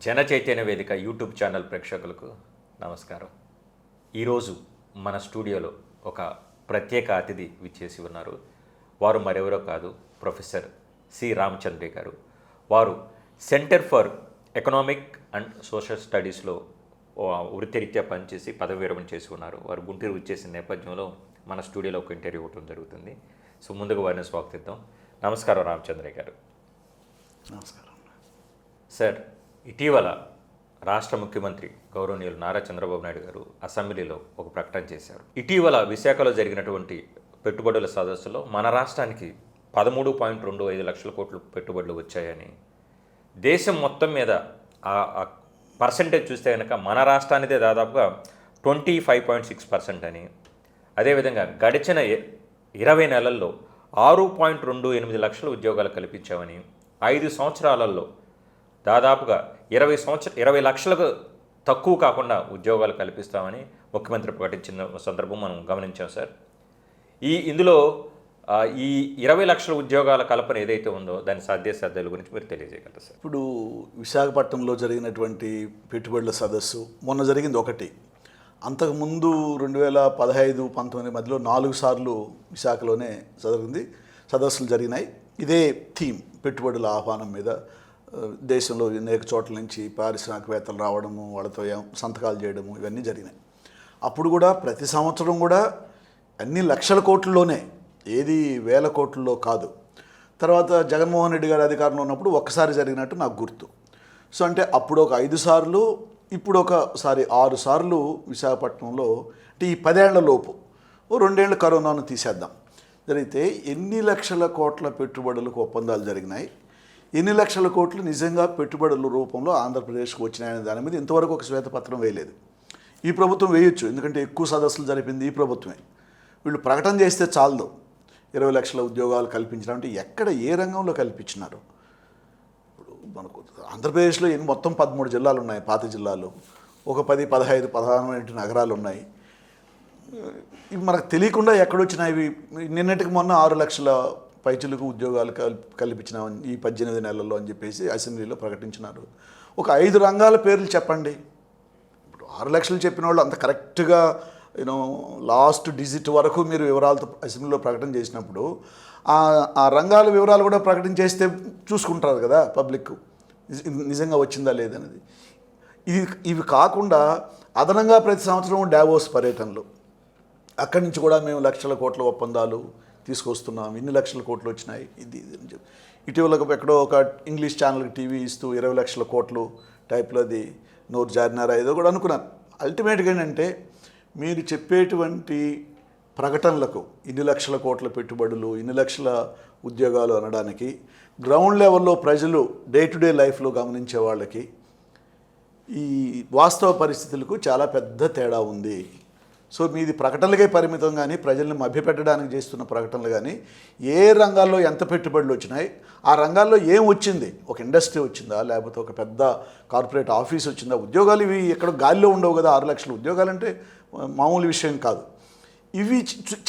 జన చైతన్య వేదిక YouTube channel ప్రేక్షకులకు నమస్కారం. ఈరోజు మన స్టూడియోలో ఒక ప్రత్యేక అతిథి విచ్చేసి ఉన్నారు. వారు మరెవరో కాదు, ప్రొఫెసర్ సి రామచంద్ర గారు. వారు centre for economic and social స్టడీస్లో వృత్తిరీత్యా పనిచేసి పదవి విరమణ చేసి ఉన్నారు. వారు గుంటూరు వచ్చేసిన నేపథ్యంలో మన స్టూడియోలో ఒక ఇంటర్వ్యూ ఇవ్వడం జరుగుతుంది. సో ముందుగా వారిని స్వాగతిద్దాం. నమస్కారం రామచంద్ర గారు. నమస్కారం సార్, ఇటీవల రాష్ట్ర ముఖ్యమంత్రి గౌరవనీయులు నారా చంద్రబాబు నాయుడు గారు అసెంబ్లీలో ఒక ప్రకటన చేశారు. ఇటీవల విశాఖలో జరిగినటువంటి పెట్టుబడుల సదస్సులో మన రాష్ట్రానికి 13.25 లక్షల కోట్లు పెట్టుబడులు వచ్చాయని, దేశం మొత్తం మీద ఆ పర్సంటేజ్ చూస్తే కనుక మన రాష్ట్రానిదే దాదాపుగా 25.6% అని, అదేవిధంగా గడిచిన 20 నెలల్లో 6.28 లక్షల ఉద్యోగాలు కల్పించామని, 5 సంవత్సరాలలో దాదాపుగా 20 లక్షలకు తక్కువ కాకుండా ఉద్యోగాలు కల్పిస్తామని ముఖ్యమంత్రి ప్రకటించిన సందర్భం మనం గమనించాం సార్. ఇందులో ఈ 20 లక్షల ఉద్యోగాల కల్పన ఏదైతే ఉందో దాని సాధ్యాసాధ్యాల గురించి మీరు తెలియజేయగలరు సార్. ఇప్పుడు విశాఖపట్నంలో జరిగినటువంటి పెట్టుబడుల సదస్సు మొన్న జరిగింది ఒకటి. అంతకుముందు 2015-19 మధ్యలో 4 సార్లు విశాఖలోనే సదస్సులు జరిగినాయి. ఇదే థీమ్, పెట్టుబడుల ఆహ్వానం మీద దేశంలో అనేక చోట్ల నుంచి పారిశ్రామికవేత్తలు రావడము, వాళ్ళతో సంతకాలు చేయడము, ఇవన్నీ జరిగినాయి. అప్పుడు కూడా ప్రతి సంవత్సరం కూడా అన్ని లక్షల కోట్లలోనే, ఏది వేల కోట్లలో కాదు. తర్వాత జగన్మోహన్ రెడ్డి గారు అధికారంలో ఉన్నప్పుడు ఒక్కసారి జరిగినట్టు నాకు గుర్తు. సో అంటే అప్పుడు ఒక 5 సార్లు, ఇప్పుడు ఒకసారి 6 సార్లు విశాఖపట్నంలో. అంటే ఈ 10 ఏళ్ల లోపు 2 ఏళ్ళు కరోనాను తీసేద్దాం, జరిగితే ఎన్ని లక్షల కోట్ల పెట్టుబడులకు ఒప్పందాలు జరిగినాయి, ఎన్ని లక్షల కోట్లు నిజంగా పెట్టుబడుల రూపంలో ఆంధ్రప్రదేశ్కి వచ్చినాయనే దాని మీద ఇంతవరకు ఒక శ్వేతపత్రం వేయలేదు. ఈ ప్రభుత్వం వేయొచ్చు, ఎందుకంటే ఎక్కువ సదస్సులు జరిపింది ఈ ప్రభుత్వమే. వీళ్ళు ప్రకటన చేస్తే చాలదు 20 లక్షల ఉద్యోగాలు కల్పించడం అంటే ఎక్కడ, ఏ రంగంలో కల్పించినారు? ఇప్పుడు మనకు ఆంధ్రప్రదేశ్లో మొత్తం 13 జిల్లాలు ఉన్నాయి, పాత జిల్లాలు. ఒక 10, 15 ప్రధానమైన నగరాలు ఉన్నాయి. ఇవి మనకు తెలియకుండా ఎక్కడొచ్చినాయి? నిన్నటికి మొన్న 6 లక్షల పైచులకు ఉద్యోగాలు కల్పించినామని ఈ 18 నెలల్లో అని చెప్పేసి అసెంబ్లీలో ప్రకటించినారు. ఒక 5 రంగాల పేర్లు చెప్పండి. ఇప్పుడు 6 లక్షలు చెప్పిన వాళ్ళు అంత కరెక్ట్గా లాస్ట్ డిజిట్ వరకు మీరు వివరాలతో అసెంబ్లీలో ప్రకటన చేసినప్పుడు ఆ రంగాల వివరాలు కూడా ప్రకటన చేస్తే చూసుకుంటారు కదా పబ్లిక్, నిజంగా వచ్చిందా లేదనేది. ఇవి కాకుండా అదనంగా ప్రతి సంవత్సరం డావోస్ పర్యటనలు, అక్కడి నుంచి కూడా మేము లక్షల కోట్ల ఒప్పందాలు తీసుకొస్తున్నాం, ఇన్ని లక్షల కోట్లు వచ్చినాయి, ఇది అని చెప్పి. ఇటీవల ఎక్కడో ఒక ఇంగ్లీష్ ఛానల్కి టీవీ ఇస్తూ 20 లక్షల కోట్లు టైప్లో అది నోరు జారినారా ఏదో కూడా అనుకున్నాను. అల్టిమేట్గా ఏంటంటే మీరు చెప్పేటువంటి ప్రకటనలకు ఇన్ని లక్షల కోట్ల పెట్టుబడులు, ఇన్ని లక్షల ఉద్యోగాలు అనడానికి గ్రౌండ్ లెవెల్లో ప్రజలు డే టు డే లైఫ్లో గమనించే వాళ్ళకి ఈ వాస్తవ పరిస్థితులకు చాలా పెద్ద తేడా ఉంది. సో మీది ప్రకటనలకే పరిమితం, కానీ ప్రజల్ని మభ్యపెట్టడానికి చేస్తున్న ప్రకటనలు కానీ, ఏ రంగాల్లో ఎంత పెట్టుబడులు వచ్చినాయి, ఆ రంగాల్లో ఏం వచ్చింది, ఒక ఇండస్ట్రీ వచ్చిందా, లేకపోతే ఒక పెద్ద కార్పొరేట్ ఆఫీస్ వచ్చిందా? ఉద్యోగాలు ఇవి ఎక్కడ గాలిలో ఉండవు కదా. 6 లక్షల ఉద్యోగాలు అంటే మామూలు విషయం కాదు. ఇవి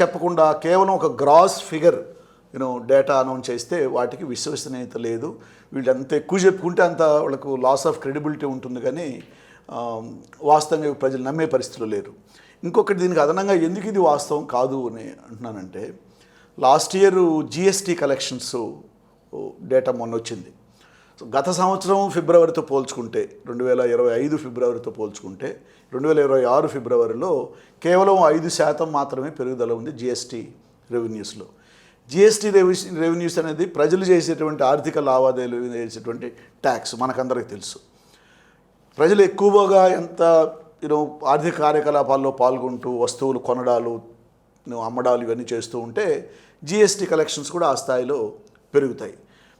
చెప్పకుండా కేవలం ఒక గ్రాస్ ఫిగర్ డేటా అనౌన్స్ చేస్తే వాటికి విశ్వసనీయత లేదు. వీళ్ళు ఎంత ఎక్కువ చెప్పుకుంటే అంత వాళ్ళకు లాస్ ఆఫ్ క్రెడిబిలిటీ ఉంటుంది, కానీ వాస్తవంగా ప్రజలు నమ్మే పరిస్థితులు లేరు. ఇంకొకటి దీనికి అదనంగా ఎందుకు ఇది వాస్తవం కాదు అని అంటున్నానంటే, last year GST collections data మొన్న వచ్చింది. సో గత సంవత్సరం ఫిబ్రవరితో పోల్చుకుంటే, 2025 ఫిబ్రవరితో పోల్చుకుంటే 2026 ఫిబ్రవరిలో కేవలం 5% మాత్రమే పెరుగుదల ఉంది జిఎస్టీ రెవెన్యూస్లో. జిఎస్టీ రెవెన్యూస్ అనేది ప్రజలు చేసేటువంటి ఆర్థిక లావాదేవీలు చేసేటువంటి ట్యాక్స్, మనకందరికీ తెలుసు. ప్రజలు ఎక్కువగా ఎంత ఆర్థిక కార్యకలాపాల్లో పాల్గొంటూ వస్తువులు కొనడాలు, అమ్మడాలు ఇవన్నీ చేస్తూ ఉంటే జిఎస్టీ కలెక్షన్స్ కూడా ఆ స్థాయిలో పెరుగుతాయి.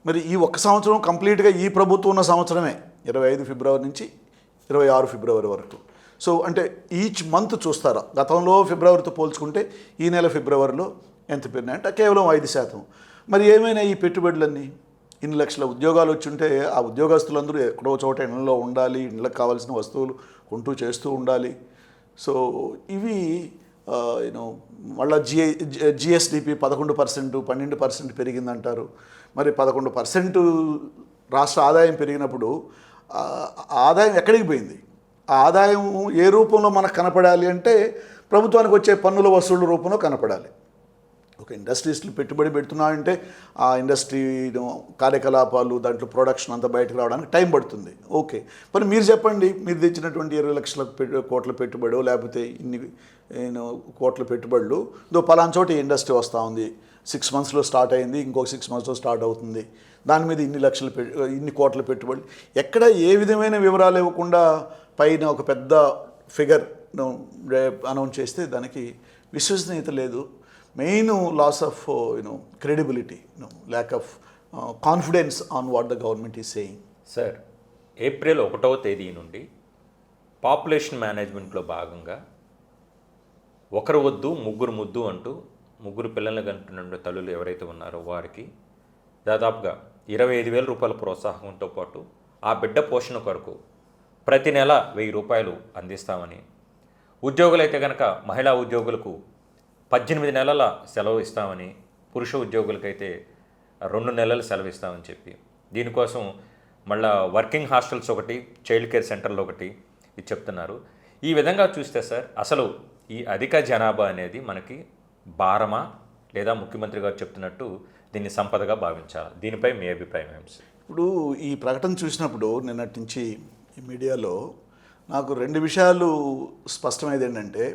మరి ఈ ఒక్క సంవత్సరం కంప్లీట్గా ఈ ప్రభుత్వం ఉన్న సంవత్సరమే 25 ఫిబ్రవరి నుంచి 26 ఫిబ్రవరి వరకు. సో అంటే ఈచ్ మంత్ చూస్తారా, గతంలో ఫిబ్రవరితో పోల్చుకుంటే ఈ నెల ఫిబ్రవరిలో ఎంత పెరిగినాయి అంటే కేవలం 5%. మరి ఏమైనా ఈ పెట్టుబడులన్నీ, ఇన్ని లక్షల ఉద్యోగాలు వచ్చుంటే ఆ ఉద్యోగస్తులందరూ ఎక్కడో చోట ఇళ్ళలో ఉండాలి, ఇళ్ళకి కావాల్సిన వస్తువులు కొంటూ చేస్తూ ఉండాలి. సో ఇవి మళ్ళీ జిఎస్డిపి 11%, 12% పెరిగిందంటారు. మరి 11% రాష్ట్ర ఆదాయం పెరిగినప్పుడు ఆ ఆదాయం ఎక్కడికి పోయింది? ఆ ఆదాయం ఏ రూపంలో మనకు కనపడాలి అంటే ప్రభుత్వానికి వచ్చే పన్నుల వసూళ్ల రూపంలో కనపడాలి. ఒక ఇండస్ట్రీస్లో పెట్టుబడి పెడుతున్నామంటే ఆ ఇండస్ట్రీ కార్యకలాపాలు దాంట్లో ప్రొడక్షన్ అంతా బయటకు రావడానికి టైం పడుతుంది. ఓకే, మరి మీరు చెప్పండి, మీరు తెచ్చినటువంటి 20 లక్షల కోట్ల పెట్టుబడి లేకపోతే ఇన్ని కోట్ల పెట్టుబడులు పలానా చోట ఇండస్ట్రీ వస్తూ ఉంది, 6 monthsలో స్టార్ట్ అయింది, ఇంకొక 6 monthsలో స్టార్ట్ అవుతుంది, దాని మీద ఇన్ని కోట్ల పెట్టుబడి, ఎక్కడ ఏ విధమైన వివరాలు ఇవ్వకుండా పైన ఒక పెద్ద ఫిగర్ అనౌన్స్ చేస్తే దానికి విశ్వసనీయత లేదు. Main loss of credibility, lack of confidence on what the government is saying. Sir, April 1వ తేదీ నుండి పాపులేషన్ మేనేజ్మెంట్లో భాగంగా ఒకరు వద్దు ముగ్గురు ముద్దు అంటూ ముగ్గురు పిల్లల్ని కంటున్న తల్లులు ఎవరైతే ఉన్నారో వారికి దాదాపుగా 25,000 రూపాయల ప్రోత్సాహంతో పాటు ఆ బిడ్డ పోషణ కొరకు ప్రతి నెల 1,000 రూపాయలు అందిస్తామని, ఉద్యోగులైతే కనుక మహిళా ఉద్యోగులకు 18 నెలల సెలవు ఇస్తామని, పురుష ఉద్యోగులకైతే 2 నెలలు సెలవు ఇస్తామని చెప్పి, దీనికోసం మళ్ళా వర్కింగ్ హాస్టల్స్ ఒకటి, చైల్డ్ కేర్ సెంటర్లు ఒకటి ఇది చెప్తున్నారు. ఈ విధంగా చూస్తే సార్, అసలు ఈ అధిక జనాభా అనేది మనకి భారమా లేదా ముఖ్యమంత్రి గారు చెప్తున్నట్టు దీన్ని సంపదగా భావించాలి? దీనిపై మీ అభిప్రాయం ఏమి సార్? ఇప్పుడు ఈ ప్రకటన చూసినప్పుడు నిన్నటి నుంచి ఈ మీడియాలో నాకు 2 విషయాలు స్పష్టమైంది. ఏంటంటే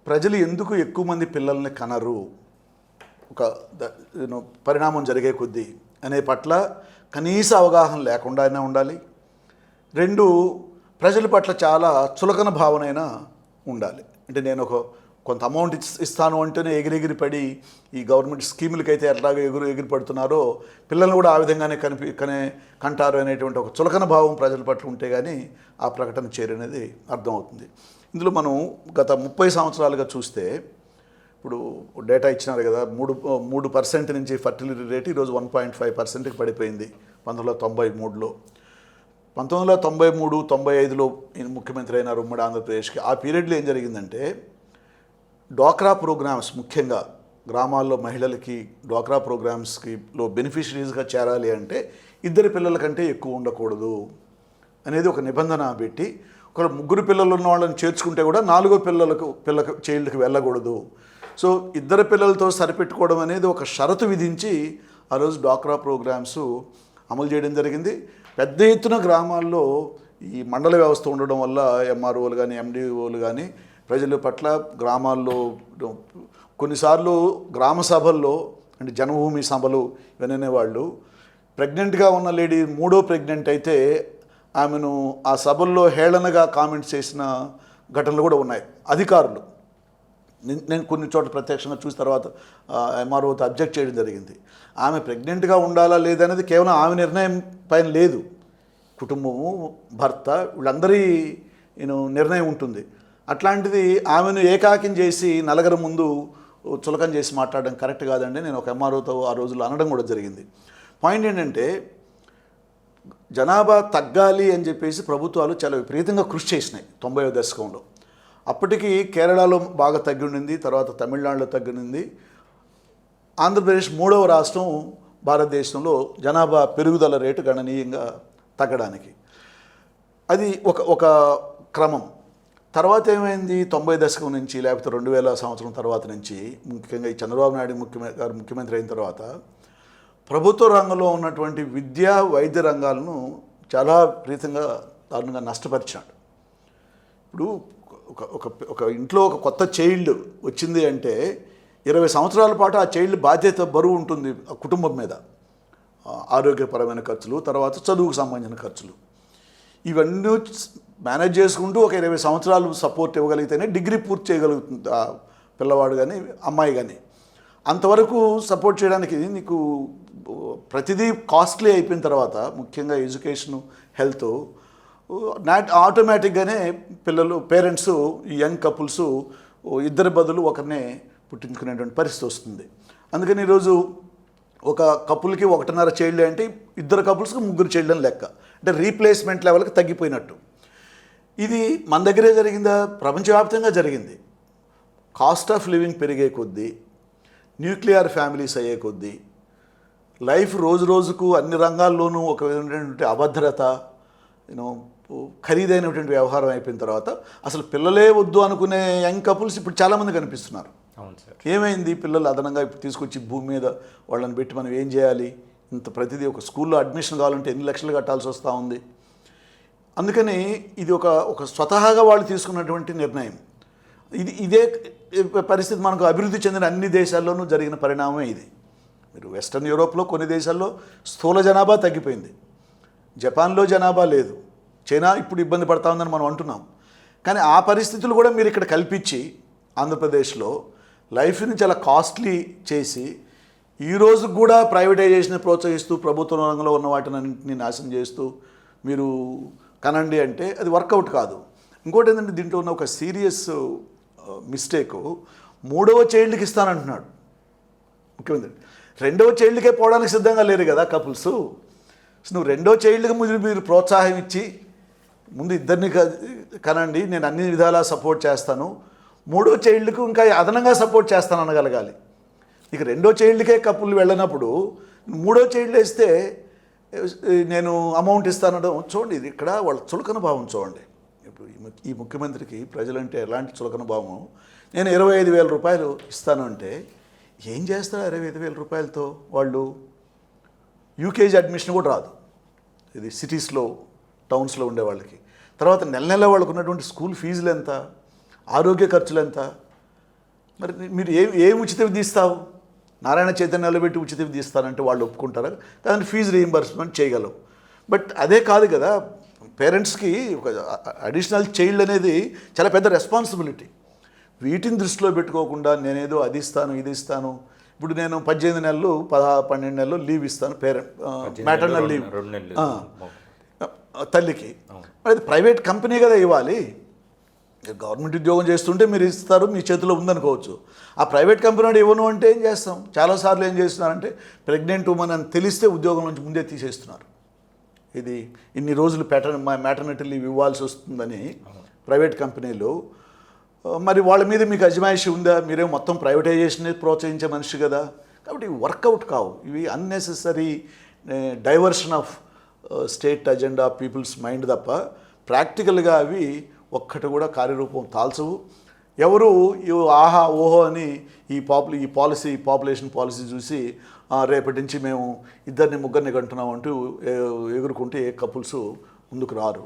ప్రజలు ఎందుకు ఎక్కువ మంది పిల్లల్ని కనరు, ఒక పరిణామం జరిగే కొద్దీ అనే పట్ల కనీస అవగాహన లేకుండానే ఉండాలి. 2, ప్రజల పట్ల చాలా చులకన భావనైన ఉండాలి. అంటే నేను కొంత అమౌంట్ ఇస్తాను అంటేనే ఎగిరెగిరి పడి ఈ గవర్నమెంట్ స్కీములకైతే ఎట్లాగో ఎగిరి పడుతున్నారో పిల్లల్ని కూడా ఆ విధంగానే కంటారు అనేటువంటి ఒక చులకన భావం ప్రజల పట్ల ఉంటే కానీ ఆ ప్రకటన చేరనేది అర్థమవుతుంది. ఇందులో మనం గత 30 సంవత్సరాలుగా చూస్తే, ఇప్పుడు డేటా ఇచ్చినారు కదా, 3% నుంచి ఫర్టిలిటీ రేట్ ఈరోజు 1.5%కి పడిపోయింది 1993లో. 1993, 95లో ఈయన ముఖ్యమంత్రి అయినారు ఉమ్మడి ఆంధ్రప్రదేశ్కి. ఆ పీరియడ్లో ఏం జరిగిందంటే డ్వాక్రా ప్రోగ్రామ్స్, ముఖ్యంగా గ్రామాల్లో మహిళలకి డ్వాక్రా ప్రోగ్రామ్స్కిలో బెనిఫిషరీస్గా చేరాలి అంటే 2 పిల్లల కంటే ఎక్కువ ఉండకూడదు అనేది ఒక నిబంధన పెట్టి, ఒక 3 పిల్లలు ఉన్న వాళ్ళని చేర్చుకుంటే కూడా 4వ చైల్డ్కి వెళ్ళకూడదు. సో 2 పిల్లలతో సరిపెట్టుకోవడం అనేది ఒక షరతు విధించి ఆ రోజు డ్వాక్రా ప్రోగ్రామ్స్ అమలు చేయడం జరిగింది. పెద్ద ఎత్తున గ్రామాల్లో ఈ మండల వ్యవస్థ ఉండడం వల్ల ఎంఆర్ఓలు కానీ ఎండిఓలు కానీ ప్రజల పట్ల గ్రామాల్లో కొన్నిసార్లు గ్రామ సభల్లో, అంటే జన్మభూమి సభలు ఇవన్నీ వాళ్ళు ప్రెగ్నెంట్గా ఉన్న లేడీ 3వ ప్రెగ్నెంట్ అయితే ఆమెను ఆ సభల్లో హేళనగా కామెంట్స్ చేసిన ఘటనలు కూడా ఉన్నాయి. అధికారులు, నేను కొన్ని చోట్ల ప్రత్యక్షంగా చూసిన తర్వాత ఎంఆర్ఓతో అబ్జెక్ట్ చేయడం జరిగింది. ఆమె ప్రెగ్నెంట్గా ఉండాలా లేదనేది కేవలం ఆమె నిర్ణయం పైన లేదు, కుటుంబము, భర్త, వీళ్ళందరి నిర్ణయం ఉంటుంది. అట్లాంటిది ఆమెను ఏకాకిం చేసి నలుగురు ముందు చులకం చేసి మాట్లాడడం కరెక్ట్ కాదండి. నేను ఒక ఎంఆర్ఓతో ఆ రోజుల్లో అనడం కూడా జరిగింది. పాయింట్ ఏంటంటే జనాభా తగ్గాలి అని చెప్పేసి ప్రభుత్వాలు చాలా విపరీతంగా కృషి చేసినాయి 90వ దశకంలో. అప్పటికి కేరళలో బాగా తగ్గి ఉండింది, తర్వాత తమిళనాడులో తగ్గినింది. ఆంధ్రప్రదేశ్ 3వ రాష్ట్రం భారతదేశంలో జనాభా పెరుగుదల రేటు గణనీయంగా తగ్గడానికి. అది ఒక క్రమం. తర్వాత ఏమైంది, 90 దశకం నుంచి లేకపోతే 2000 సంవత్సరం తర్వాత నుంచి, ముఖ్యంగా ఈ చంద్రబాబు నాయుడు ముఖ్యమంత్రి అయిన తర్వాత ప్రభుత్వ రంగంలో ఉన్నటువంటి విద్యా వైద్య రంగాలను చాలా విపరీతంగా దారుణంగా నష్టపరిచాడు. ఇప్పుడు ఒక ఇంట్లో ఒక కొత్త చైల్డ్ వచ్చింది అంటే 20 సంవత్సరాల పాటు ఆ చైల్డ్ బాధ్యత బరువు ఉంటుంది ఆ కుటుంబం మీద. ఆరోగ్యపరమైన ఖర్చులు, తర్వాత చదువుకు సంబంధించిన ఖర్చులు, ఇవన్నీ మేనేజ్ చేసుకుంటూ ఒక 20 సంవత్సరాలు సపోర్ట్ ఇవ్వగలిగితేనే డిగ్రీ పూర్తి చేయగలుగుతుంది ఆ పిల్లవాడు కానీ అమ్మాయి కానీ. అంతవరకు సపోర్ట్ చేయడానికి నీకు ప్రతిదీ కాస్ట్లీ అయిపోయిన తర్వాత, ముఖ్యంగా ఎడ్యుకేషను, హెల్త్, ఆటోమేటిక్గానే పేరెంట్స్, ఈ యంగ్ కపుల్స్ 2 బదులు ఒకరినే పుట్టించుకునేటువంటి పరిస్థితి వస్తుంది. అందుకని ఈరోజు ఒక కపుల్కి 1.5 చైల్డ్ అంటే 2 కపుల్స్కి 3 చైల్డ్ అని లెక్క. అంటే రీప్లేస్మెంట్ లెవెల్కి తగ్గిపోయినట్టు. ఇది మన దగ్గరే జరిగిందా? ప్రపంచవ్యాప్తంగా జరిగింది. కాస్ట్ ఆఫ్ లివింగ్ పెరిగే కొద్దీ, న్యూక్లియర్ ఫ్యామిలీస్ అయ్యే కొద్దీ, లైఫ్ రోజు రోజుకు అన్ని రంగాల్లోనూ ఒక విధమైనటువంటి అభద్రత, యూనో ఖరీదైనటువంటి వ్యవహారం అయిపోయిన తర్వాత అసలు పిల్లలే వద్దు అనుకునే యంగ్ కపుల్స్ ఇప్పుడు చాలామంది కనిపిస్తున్నారు. అవును సార్. ఏమైంది, పిల్లలు అదనంగా ఇప్పుడు తీసుకొచ్చి భూమి మీద వాళ్ళని పెట్టి మనం ఏం చేయాలి, ఇంత ప్రతిదీ ఒక స్కూల్లో అడ్మిషన్ కావాలంటే ఎన్ని లక్షలు కట్టాల్సి వస్తూ ఉంది. అందుకని ఇది ఒక స్వతహాగా వాళ్ళు తీసుకున్నటువంటి నిర్ణయం. ఇదే పరిస్థితి మనకు అభివృద్ధి చెందిన అన్ని దేశాల్లోనూ జరిగిన పరిణామమే ఇది. మీరు వెస్ట్రన్ యూరోప్లో కొన్ని దేశాల్లో స్థూల జనాభా తగ్గిపోయింది, జపాన్లో జనాభా లేదు, చైనా ఇప్పుడు ఇబ్బంది పడతా ఉందని మనం అంటున్నాం. కానీ ఆ పరిస్థితులు కూడా మీరు ఇక్కడ కల్పించి ఆంధ్రప్రదేశ్లో లైఫ్ని చాలా కాస్ట్లీ చేసి ఈ రోజు కూడా ప్రైవేటైజేషన్ ప్రోత్సహిస్తూ ప్రభుత్వ రంగంలో ఉన్న వాటిని అన్నింటినీ నాశనం చేస్తూ మీరు కనండి అంటే అది వర్కౌట్ కాదు. ఇంకోటి ఏంటంటే దీంట్లో ఉన్న ఒక సీరియస్ మిస్టేకు, 3వ చైల్డ్కి ఇస్తానంటున్నాడు ముఖ్యమంత్రి. 2వ చైల్డ్కే పోవడానికి సిద్ధంగా లేరు కదా కపుల్స్. నువ్వు 2వ చైల్డ్కి మీరు ప్రోత్సాహం ఇచ్చి ముందు ఇద్దరిని కనండి, నేను అన్ని విధాలా సపోర్ట్ చేస్తాను, 3వ చైల్డ్కు ఇంకా అదనంగా సపోర్ట్ చేస్తాను అనగలగాలి. ఇక 2వ చైల్డ్కే కపుల్ వెళ్ళినప్పుడు 3వ చైల్డ్ వేస్తే నేను అమౌంట్ ఇస్తానడం చూడండి. ఇది ఇక్కడ వాళ్ళ చులకన భావం చూడండి. ఇప్పుడు ఈ ముఖ్యమంత్రికి ప్రజలంటే ఎలాంటి చులకన భావం. నేను 25,000 రూపాయలు ఇస్తాను అంటే ఏం చేస్తారు 25,000 రూపాయలతో? వాళ్ళు యూకేజీ అడ్మిషన్ కూడా రాదు ఇది సిటీస్లో టౌన్స్లో ఉండే వాళ్ళకి. తర్వాత నెల నెల వాళ్ళకు ఉన్నటువంటి స్కూల్ ఫీజులు ఎంత, ఆరోగ్య ఖర్చులు ఎంత? మరి మీరు ఏం ఉచిత విధి ఇస్తావు? నారాయణ చైతన్యాలు పెట్టి ఉచిత విధి ఇస్తానంటే వాళ్ళు ఒప్పుకుంటారా? కానీ ఫీజు రీయింబర్స్మెంట్ చేయగలవు. బట్ అదే కాదు కదా, పేరెంట్స్కి ఒక అడిషనల్ చైల్డ్ అనేది చాలా పెద్ద రెస్పాన్సిబిలిటీ. వీటిని దృష్టిలో పెట్టుకోకుండా నేనేదో అది ఇస్తాను ఇది ఇస్తాను. ఇప్పుడు నేను 18 నెలలు 12 నెలలు లీవ్ ఇస్తాను, మ్యాటర్నల్ లీవ్ తల్లికి. మరి అది ప్రైవేట్ కంపెనీ కదా ఇవ్వాలి. గవర్నమెంట్ ఉద్యోగం చేస్తుంటే మీరు ఇస్తారు, మీ చేతిలో ఉందనుకోవచ్చు. ఆ ప్రైవేట్ కంపెనీ ఇవ్వను అంటే ఏం చేస్తాం? చాలాసార్లు ఏం చేస్తున్నారంటే ప్రెగ్నెంట్ ఉమెన్ అని తెలిస్తే ఉద్యోగం నుంచి ముందే తీసేస్తున్నారు. ఇది ఇన్ని రోజులు మ్యాటర్నిటీ లీవ్ ఇవ్వాల్సి వస్తుందని ప్రైవేట్ కంపెనీలు. మరి వాళ్ళ మీద మీకు అజమాయిషి ఉందా? మీరేమో మొత్తం ప్రైవేటైజేషన్ ప్రోత్సహించే మనిషి కదా. కాబట్టి ఇవి వర్కౌట్ కావు. ఇవి unnecessary diversion of state agenda, peoples mind తప్ప ప్రాక్టికల్గా అవి ఒక్కటి కూడా కార్యరూపం తాల్చవు. ఎవరు ఆహా ఓహో అని ఈ పాపులేషన్ పాలసీ చూసి రేపటి నుంచి మేము ఇద్దరిని ముగ్గురిని కంటున్నాం అంటూ ఎగురుకుంటే ఏ కపుల్స్ ముందుకు రారు.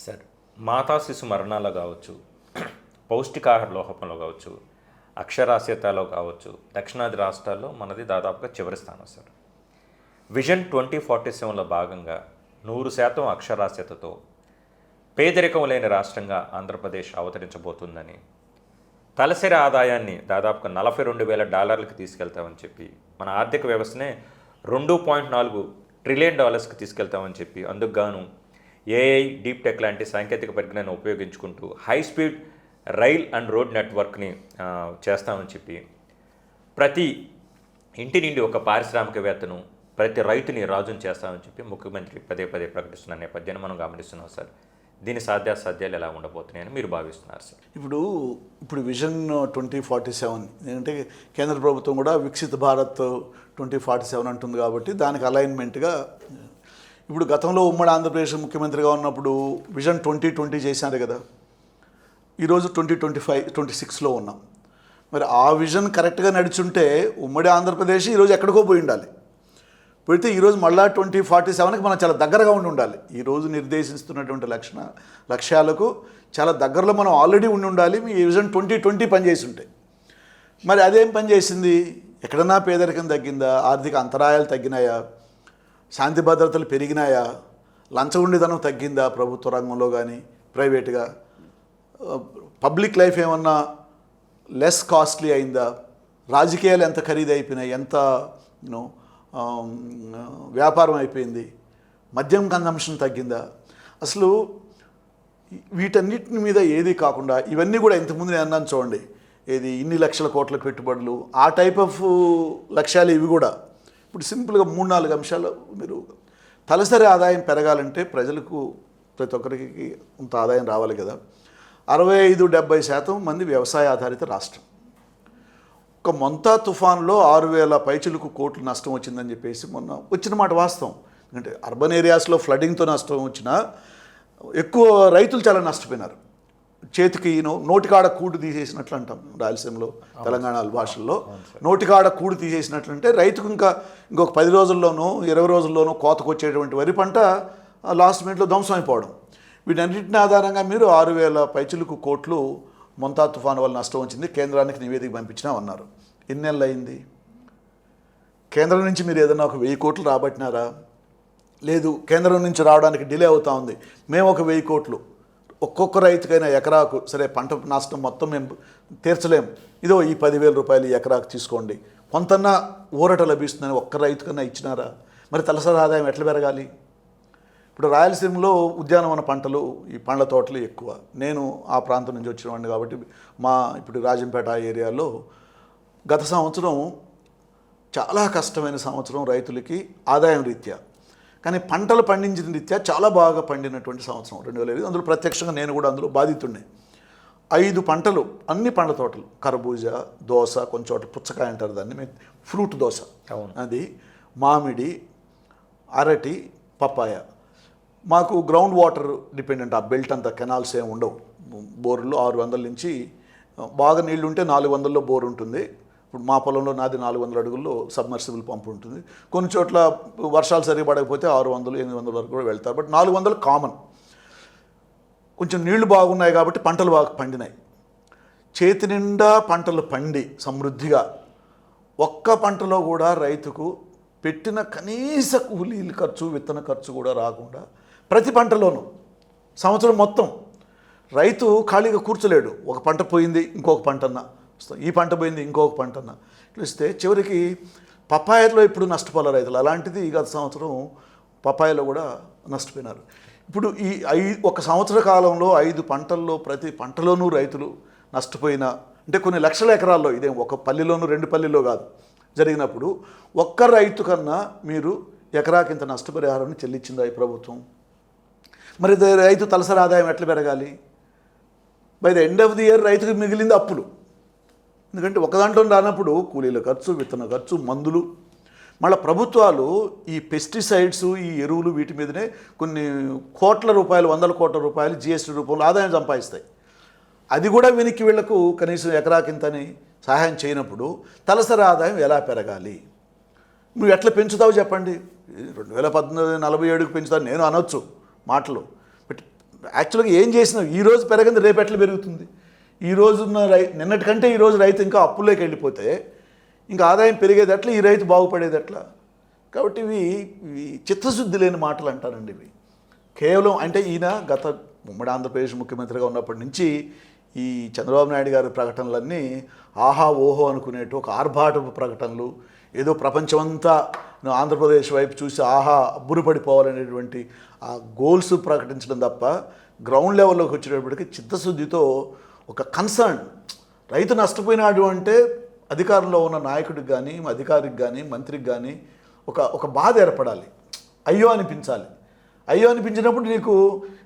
సార్, మాతా శిశు మరణాల్లో కావచ్చు, పౌష్టికాహార లోపంలో కావచ్చు, అక్షరాస్యతలో కావచ్చు, దక్షిణాది రాష్ట్రాల్లో మనది దాదాపుగా చివరి స్థానం సార్. విజన్ 2047లో భాగంగా 100% అక్షరాస్యతతో పేదరికం లేని రాష్ట్రంగా ఆంధ్రప్రదేశ్ అవతరించబోతుందని, తలసరి ఆదాయాన్ని దాదాపుగా $42,000 తీసుకెళ్తామని చెప్పి, మన ఆర్థిక వ్యవస్థనే $2.4 ట్రిలియన్ తీసుకెళ్తామని చెప్పి, అందుకు గాను ఏఐ, డీప్ టెక్ లాంటి సాంకేతిక పరిజ్ఞానాన్ని ఉపయోగించుకుంటూ high speed rail and road నెట్వర్క్ని చేస్తామని చెప్పి, ప్రతి ఇంటి నుండి ఒక పారిశ్రామికవేత్తను, ప్రతి రైతుని రాజుని చేస్తామని చెప్పి ముఖ్యమంత్రి పదే ప్రకటిస్తున్న నేపథ్యాన్ని మనం గమనిస్తున్నాం సార్. దీని సాధ్యాసాధ్యాలు ఎలా ఉండబోతున్నాయని మీరు భావిస్తున్నారు సార్? ఇప్పుడు విజన్ 2047 ఏంటంటే కేంద్ర ప్రభుత్వం కూడా వికసిత భారత్ 2047 అంటుంది కాబట్టి దానికి అలైన్మెంట్గా ఇప్పుడు గతంలో ఉమ్మడి ఆంధ్రప్రదేశ్ ముఖ్యమంత్రిగా ఉన్నప్పుడు విజన్ 2020 చేశారు కదా. ఈరోజు 2026లో ఉన్నాం. మరి ఆ విజన్ కరెక్ట్గా నడుచుంటే ఉమ్మడి ఆంధ్రప్రదేశ్ ఈరోజు ఎక్కడికో పోయి ఉండాలి. పెడితే ఈరోజు మళ్ళా 2047కి మనం చాలా దగ్గరగా ఉండాలి. ఈరోజు నిర్దేశిస్తున్నటువంటి లక్ష్యాలకు చాలా దగ్గరలో మనం ఆల్రెడీ ఉండాలి. మీ విజన్ 2020 పనిచేసి ఉంటే మరి అదేం పనిచేసింది? ఎక్కడన్నా పేదరికం తగ్గిందా? ఆర్థిక అంతరాయాలు తగ్గినాయా? శాంతి భద్రతలు పెరిగినాయా? లంచగొండితనం తగ్గిందా ప్రభుత్వ రంగంలో కానీ ప్రైవేట్గా? పబ్లిక్ లైఫ్ ఏమన్నా లెస్ కాస్ట్లీ అయిందా? రాజకీయాలు ఎంత ఖరీదు అయిపోయినాయి? ఎంత వ్యాపారం అయిపోయింది? మద్యం కన్జంప్షన్ తగ్గిందా? అసలు వీటన్నిటి మీద ఏది కాకుండా ఇవన్నీ కూడా ఇంతకుముందు నేను అన్నాను చూడండి, ఏది ఇన్ని లక్షల కోట్ల పెట్టుబడులు, ఆ టైప్ ఆఫ్ లక్ష్యాలు ఇవి కూడా. ఇప్పుడు సింపుల్గా 3-4 అంశాలు. మీరు తలసరి ఆదాయం పెరగాలంటే ప్రజలకు ప్రతి ఒక్కరికి కొంత ఆదాయం రావాలి కదా. 65-70% మంది వ్యవసాయ ఆధారిత రాష్ట్రం. ఒక మొంతా తుఫాన్లో 6,000 పైచిలకు కోట్లు నష్టం వచ్చిందని చెప్పేసి మొన్న వచ్చిన మాట వాస్తవం. ఎందుకంటే అర్బన్ ఏరియాస్లో ఫ్లడింగ్తో నష్టం వచ్చినా ఎక్కువ రైతులు చాలా నష్టపోయినారు. చేతికి నోటికాడ కూడు తీసేసినట్లు అంటాం రాయలసీమలో, తెలంగాణ భాషల్లో. నోటికాడ కూడు తీసేసినట్లంటే రైతుకు ఇంకొక 10 రోజుల్లోనూ 20 రోజుల్లోనూ కోతకు వచ్చేటువంటి వరి పంట లాస్ట్ మినిట్లో ధ్వంసం అయిపోవడం. వీటన్నిటిని ఆధారంగా మీరు 6,000 పైచిలకు కోట్లు మొంతా తుఫాను వల్ల నష్టం వచ్చింది, కేంద్రానికి నివేదిక పంపించినామన్నారు. ఎన్ని నెలలు అయింది? కేంద్రం నుంచి మీరు ఏదైనా ఒక 1000 కోట్లు రాబట్టినారా? లేదు, కేంద్రం నుంచి రావడానికి డిలే అవుతా ఉంది. మేము ఒక 1000 కోట్లు ఒక్కొక్క రైతుకైనా ఎకరాకు, సరే పంట నష్టం మొత్తం మేము తీర్చలేం, ఇదో ఈ 10,000 రూపాయలు ఎకరాకు తీసుకోండి, కొంతన్నా ఊరట లభిస్తుందని ఒక్క రైతుకన్నా ఇచ్చినారా? మరి తలసరి ఆదాయం ఎట్లా పెరగాలి? ఇప్పుడు రాయలసీమలో ఉద్యానవన పంటలు, ఈ పండ్ల తోటలు ఎక్కువ. నేను ఆ ప్రాంతం నుంచి వచ్చినవాడిని కాబట్టి ఇప్పుడు రాజంపేట ఏరియాలో గత సంవత్సరం చాలా కష్టమైన సంవత్సరం రైతులకి ఆదాయం రీత్యా. కానీ పంటలు పండించిన రీత్యా చాలా బాగా పండినటువంటి సంవత్సరం 2005. అందులో ప్రత్యక్షంగా నేను కూడా అందులో బాధితుడిని. 5 పంటలు, అన్ని పండ్ల తోటలు, కర్బూజా, దోస, కొంచెం చోట పుచ్చకాయ అంటారు దాన్ని, ఫ్రూట్ దోస, అది మామిడి, అరటి, పప్పాయ. మాకు గ్రౌండ్ వాటర్ డిపెండెంట్, ఆ బెల్ట్ అంతా కెనాల్స్ ఏమి ఉండవు. బోర్లు 600 నుంచి బాగా నీళ్లు ఉంటే 400లో బోర్ ఉంటుంది. ఇప్పుడు మా పొలంలో నాది 400 అడుగుల్లో సబ్మర్సిబుల్ పంప్ ఉంటుంది. కొన్ని చోట్ల వర్షాలు సరిగా పడకపోతే 600, 800 వరకు కూడా వెళ్తారు. But 400 common. కొంచెం నీళ్లు బాగున్నాయి కాబట్టి పంటలు బాగా పండినాయి. చేతి నిండా పంటలు పండి సమృద్ధిగా ఒక్క పంటలో కూడా రైతుకు పెట్టిన కనీస కూలీల ఖర్చు, విత్తన ఖర్చు కూడా రాకుండా ప్రతి పంటలోనూ సంవత్సరం మొత్తం రైతు ఖాళీగా కూర్చోలేడు. ఒక పంట పోయింది, ఇంకొక పంటన్నా, ఈ పంట పోయింది, ఇంకొక పంటన్నా ఇస్తే చివరికి పప్పాయలో ఇప్పుడు నష్టపోలే రైతులు. అలాంటిది గత సంవత్సరం పప్పాయలో కూడా నష్టపోయినారు. ఇప్పుడు ఒక సంవత్సర కాలంలో 5 పంటల్లో ప్రతి పంటలోనూ రైతులు నష్టపోయిన, అంటే కొన్ని లక్షల ఎకరాల్లో, ఇదేం ఒక పల్లెలోనూ 2 పల్లెల్లో కాదు జరిగినప్పుడు, ఒక్క రైతు కన్నా మీరు ఎకరాకింత నష్టపరిహారాన్ని చెల్లించిందా ఈ ప్రభుత్వం? మరి రైతు తలసరి ఆదాయం ఎట్లా పెరగాలి? By the end of the year రైతుకు మిగిలింది అప్పులు. ఎందుకంటే ఒక దాంట్లో రానప్పుడు కూలీల ఖర్చు, విత్తన ఖర్చు, మందులు. మళ్ళీ ప్రభుత్వాలు ఈ పెస్టిసైడ్స్, ఈ ఎరువులు, వీటి మీదనే కొన్ని కోట్ల రూపాయలు, 100 కోట్ల రూపాయలు జీఎస్టీ రూపంలో ఆదాయం సంపాదిస్తాయి. అది కూడా వెనక్కి వీళ్లకు కనీసం ఎకరాకింతని సహాయం చేయనప్పుడు తలసరి ఆదాయం ఎలా పెరగాలి? నువ్వు ఎట్లా పెంచుతావు చెప్పండి? 2047కు పెంచుతావు నేను అనొచ్చు మాటలు, బట్ యాక్చువల్గా ఏం చేసినావు? ఈరోజు పెరగంది రేపు ఎట్లా పెరుగుతుంది? ఈ రోజున్న నిన్నటికంటే ఈరోజు రైతు ఇంకా అప్పుల్లోకి వెళ్ళిపోతే ఇంకా ఆదాయం పెరిగేది ఎట్లా? ఈ రైతు బాగుపడేది ఎట్లా? కాబట్టి ఇవి చిత్తశుద్ధి లేని మాటలు అంటారండి ఇవి. కేవలం అంటే ఈయన గత ఉమ్మడి ఆంధ్రప్రదేశ్ ముఖ్యమంత్రిగా ఉన్నప్పటి నుంచి ఈ చంద్రబాబు నాయుడు గారి ప్రకటనలన్నీ ఆహా ఓహో అనుకునేట్టు ఒక ఆర్భాటపు ప్రకటనలు, ఏదో ప్రపంచమంతా ఆంధ్రప్రదేశ్ వైపు చూసి ఆహా అబ్బురపడిపోవాలనేటువంటి ఆ గోల్స్ ప్రకటించడం తప్ప గ్రౌండ్ లెవెల్లోకి వచ్చేటప్పటికి చిత్తశుద్ధితో ఒక కన్సర్న్, రైతు నష్టపోయినాడు అంటే అధికారంలో ఉన్న నాయకుడికి కానీ, అధికారికి కానీ, మంత్రికి కానీ ఒక బాధ ఏర్పడాలి, అయ్యో అనిపించాలి. అయ్యో అనిపించినప్పుడు నీకు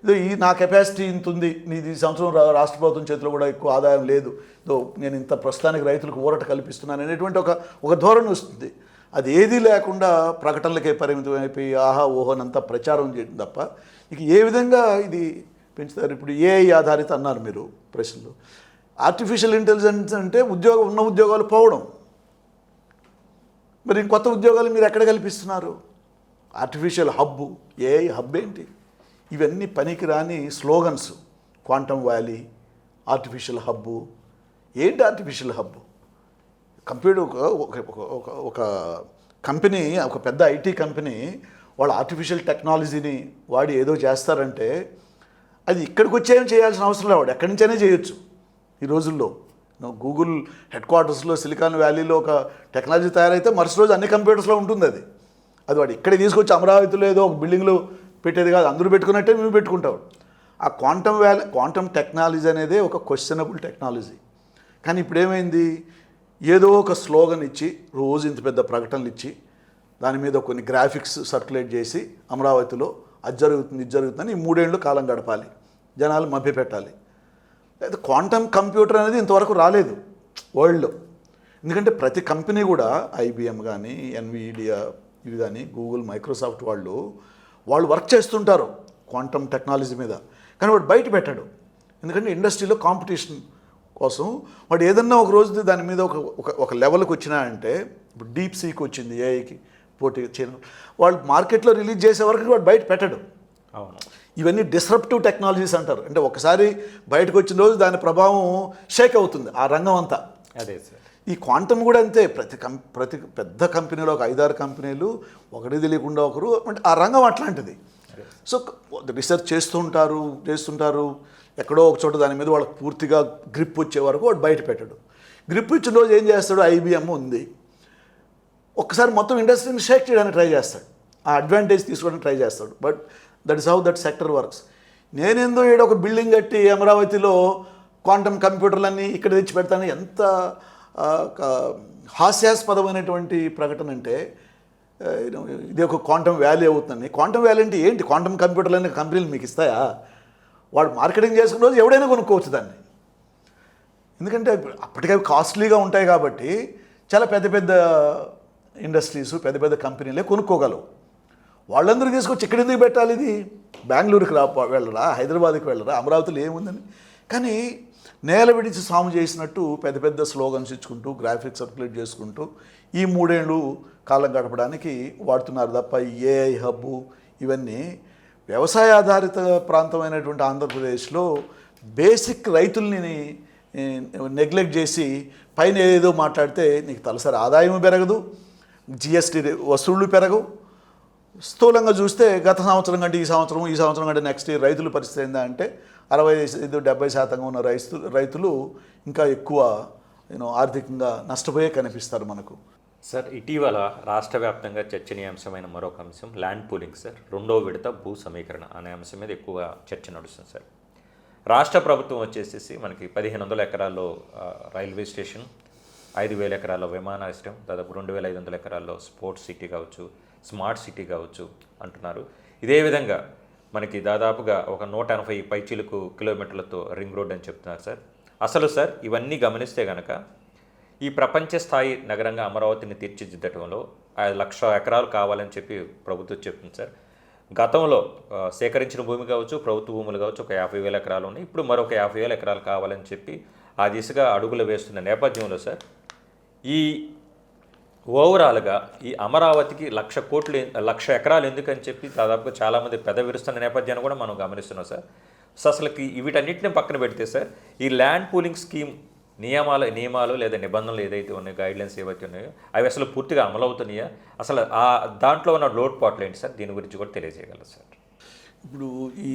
ఇదో నా కెపాసిటీ ఇంత ఉంది, నీది ఈ సంవత్సరం రాష్ట్ర ప్రభుత్వం చేతిలో కూడా ఎక్కువ ఆదాయం లేదు, ఇదో నేను ఇంత ప్రస్తుతానికి రైతులకు ఊరట కల్పిస్తున్నాను అనేటువంటి ఒక ధోరణి వస్తుంది. అది ఏదీ లేకుండా ప్రకటనలకే పరిమితం అయిపోయి ఆహా ఓహోనంతా ప్రచారం చేయడం తప్ప ఇక ఏ విధంగా ఇది పెంచుతారు? ఇప్పుడు ఏఐ ఆధారిత అన్నారు మీరు ప్రశ్నలు. ఆర్టిఫిషియల్ ఇంటెలిజెన్స్ అంటే ఉన్న ఉద్యోగాలు పోవడం, మరి కొత్త ఉద్యోగాలు మీరు ఎక్కడ కల్పిస్తున్నారు? ఆర్టిఫిషియల్ హబ్బు, ఏఐ హబ్ ఏంటి? ఇవన్నీ పనికిరాని slogans. Quantum valley, artificial hub. ఏంటి ఆర్టిఫిషియల్ హబ్బు? కంప్యూటర్ ఒక కంపెనీ, ఒక పెద్ద ఐటీ కంపెనీ వాళ్ళు ఆర్టిఫిషియల్ టెక్నాలజీని వాడి ఏదో చేస్తారంటే అది ఇక్కడికి వచ్చేం చేయాల్సిన అవసరం లేదు, వాడు ఎక్కడి నుంచైనా చేయొచ్చు. ఈ రోజుల్లో గూగుల్ హెడ్ క్వార్టర్స్లో సిలికాన్ వ్యాలీలో ఒక టెక్నాలజీ తయారైతే మరుసటి రోజు అన్ని కంప్యూటర్స్లో ఉంటుంది. అది వాడు ఇక్కడికి తీసుకొచ్చి అమరావతిలో ఏదో ఒక బిల్డింగ్లో పెట్టేది కాదు, అందరూ పెట్టుకున్నట్టే మేము పెట్టుకుంటాం. ఆ క్వాంటమ్ టెక్నాలజీ అనేది ఒక క్వశ్చనబుల్ టెక్నాలజీ. కానీ ఇప్పుడు ఏమైంది? ఏదో ఒక స్లోగన్ ఇచ్చి, రోజు ఇంత పెద్ద ప్రకటనలు ఇచ్చి, దాని మీద కొన్ని గ్రాఫిక్స్ సర్క్యులేట్ చేసి అమరావతిలో అది జరుగుతుంది, ఇది జరుగుతుందని ఈ 3 ఏళ్ళు కాలం గడపాలి, జనాలు మభ్యపెట్టాలి. అయితే క్వాంటమ్ కంప్యూటర్ అనేది ఇంతవరకు రాలేదు వరల్డ్లో. ఎందుకంటే ప్రతి కంపెనీ కూడా ఐబిఎం కానీ, ఎన్విడియా ఇవి కానీ, గూగుల్, మైక్రోసాఫ్ట్ వాళ్ళు వర్క్ చేస్తుంటారు క్వాంటమ్ టెక్నాలజీ మీద. కానీ వాడు బయట పెట్టాడు, ఎందుకంటే ఇండస్ట్రీలో కాంపిటీషన్ కోసం. వాడు ఏదన్నా ఒక రోజు దాని మీద ఒక లెవెల్కి వచ్చినా అంటే, ఇప్పుడు డీప్ సీకి వచ్చింది ఏఐకి పోటీ చేయడం, వాళ్ళు మార్కెట్లో రిలీజ్ చేసే వరకు వాడు బయట పెట్టాడు. అవును, ఇవన్నీ డిస్రప్టివ్ టెక్నాలజీస్ అంటారు. అంటే ఒకసారి బయటకు వచ్చిన రోజు దాని ప్రభావం షేక్ అవుతుంది ఆ రంగం అంతా. అదే సార్. ఈ క్వాంటమ్ కూడా అంతే. ప్రతి పెద్ద కంపెనీలో ఒక 5-6 కంపెనీలు ఒకటి తెలియకుండా ఒకరు, అంటే ఆ రంగం అట్లాంటిది. సో రీసెర్చ్ చేస్తుంటారు ఎక్కడో ఒక చోట దాని మీద వాళ్ళకి పూర్తిగా గ్రిప్ వచ్చే వరకు వాడు బయట పెట్టాడు. గ్రిప్ ఇచ్చిన రోజు ఏం చేస్తాడు, ఐబిఎం ఉంది, ఒక్కసారి మొత్తం ఇండస్ట్రీని షేక్ చేయడానికి ట్రై చేస్తాడు, ఆ అడ్వాంటేజ్ తీసుకోవడానికి ట్రై చేస్తాడు. But that is how that sector works. నేనేందో ఈడ ఒక బిల్డింగ్ కట్టి అమరావతిలో క్వాంటమ్ కంప్యూటర్లన్నీ ఇక్కడ తెచ్చి పెడతాను, ఎంత హాస్యాస్పదమైనటువంటి ప్రకటన అంటే, ఇది ఒక క్వాంటమ్ వ్యాలీ అవుతుందని. క్వాంటమ్ వ్యాలీ అంటే ఏంటి? క్వాంటమ్ కంప్యూటర్లు అనే కంపెనీలు మీకు ఇస్తాయా? వాడు మార్కెటింగ్ చేసుకున్న రోజు ఎవడైనా కొనుక్కోవచ్చు దాన్ని, ఎందుకంటే అప్పటికే కాస్ట్లీగా ఉంటాయి కాబట్టి చాలా పెద్ద పెద్ద ఇండస్ట్రీస్, పెద్ద పెద్ద కంపెనీలే కొనుక్కోగలవు. వాళ్ళందరూ తీసుకొచ్చి ఇక్కడ ఎందుకు పెట్టాలి? ఇది బెంగళూరుకి వెళ్ళరా, హైదరాబాద్కి వెళ్ళరా, అమరావతిలో ఏముందని. కానీ నేల విడిచి సాము చేసినట్టు పెద్ద పెద్ద స్లోగన్స్ ఇచ్చుకుంటూ, గ్రాఫిక్స్ సర్క్యులేట్ చేసుకుంటూ ఈ 3 ఏళ్ళు కాలం గడపడానికి వాడుతున్నారు తప్ప ఏఐ హబ్బు ఇవన్నీ. వ్యవసాయ ఆధారిత ప్రాంతమైనటువంటి ఆంధ్రప్రదేశ్లో బేసిక్ రైతుల్ని నెగ్లెక్ట్ చేసి పైన ఏదో మాట్లాడితే నీకు తలసరి ఆదాయం పెరగదు, జిఎస్టీ వసూళ్లు పెరగవు. స్థూలంగా చూస్తే గత సంవత్సరం కంటే ఈ సంవత్సరం కంటే నెక్స్ట్ ఇయర్ రైతుల పరిస్థితి ఏందా అంటే 65-70% ఉన్న రైతులు ఇంకా ఎక్కువ ఆర్థికంగా నష్టపోయే కనిపిస్తారు మనకు. సార్, ఇటీవల రాష్ట్ర వ్యాప్తంగా చర్చనీయాంశమైన మరొక అంశం ల్యాండ్ పూలింగ్ సార్. 2వ విడత భూ సమీకరణ అనే అంశం మీద ఎక్కువ చర్చ నడుస్తుంది సార్. రాష్ట్ర ప్రభుత్వం వచ్చేసేసి మనకి 1500 ఎకరాల్లో రైల్వే స్టేషన్, 5000 ఎకరాల్లో విమానాశ్రయం, దాదాపు 2500 ఎకరాల్లో స్పోర్ట్స్ సిటీ కావచ్చు, స్మార్ట్ సిటీ కావచ్చు అంటున్నారు. ఇదే విధంగా మనకి దాదాపుగా ఒక 180 పైచీలకు కిలోమీటర్లతో రింగ్ రోడ్ అని చెప్తున్నారు సార్. అసలు సార్ ఇవన్నీ గమనిస్తే కనుక ఈ ప్రపంచ స్థాయి నగరంగా అమరావతిని తీర్చిదిద్దటంలో 1,00,000 ఎకరాలు కావాలని చెప్పి ప్రభుత్వం చెప్తుంది సార్. గతంలో సేకరించిన భూమి కావచ్చు, ప్రభుత్వ భూములు కావచ్చు, ఒక 50,000 ఎకరాలు ఉన్నాయి. ఇప్పుడు మరొక 50,000 ఎకరాలు కావాలని చెప్పి ఆ దిశగా అడుగులు వేస్తున్న నేపథ్యంలో సార్, ఈ ఓవరాల్గా ఈ అమరావతికి 1,00,000 ఎకరాలు ఎందుకని చెప్పి దాదాపుగా చాలామంది విరుస్తున్న నేపథ్యాన్ని కూడా మనం గమనిస్తున్నాం సార్. సో అసలుకి వీటన్నిటిని పక్కన పెడితే సార్, ఈ ల్యాండ్ పూలింగ్ స్కీమ్ నియమాలు లేదా నిబంధనలు ఏదైతే ఉన్నాయో, గైడ్లైన్స్ ఏవైతే ఉన్నాయో అవి అసలు పూర్తిగా అమలు అవుతున్నాయా? అసలు ఆ దాంట్లో ఉన్న లోటుపాట్లు ఏంటి సార్? దీని గురించి కూడా తెలియజేయగలరు సార్. ఇప్పుడు ఈ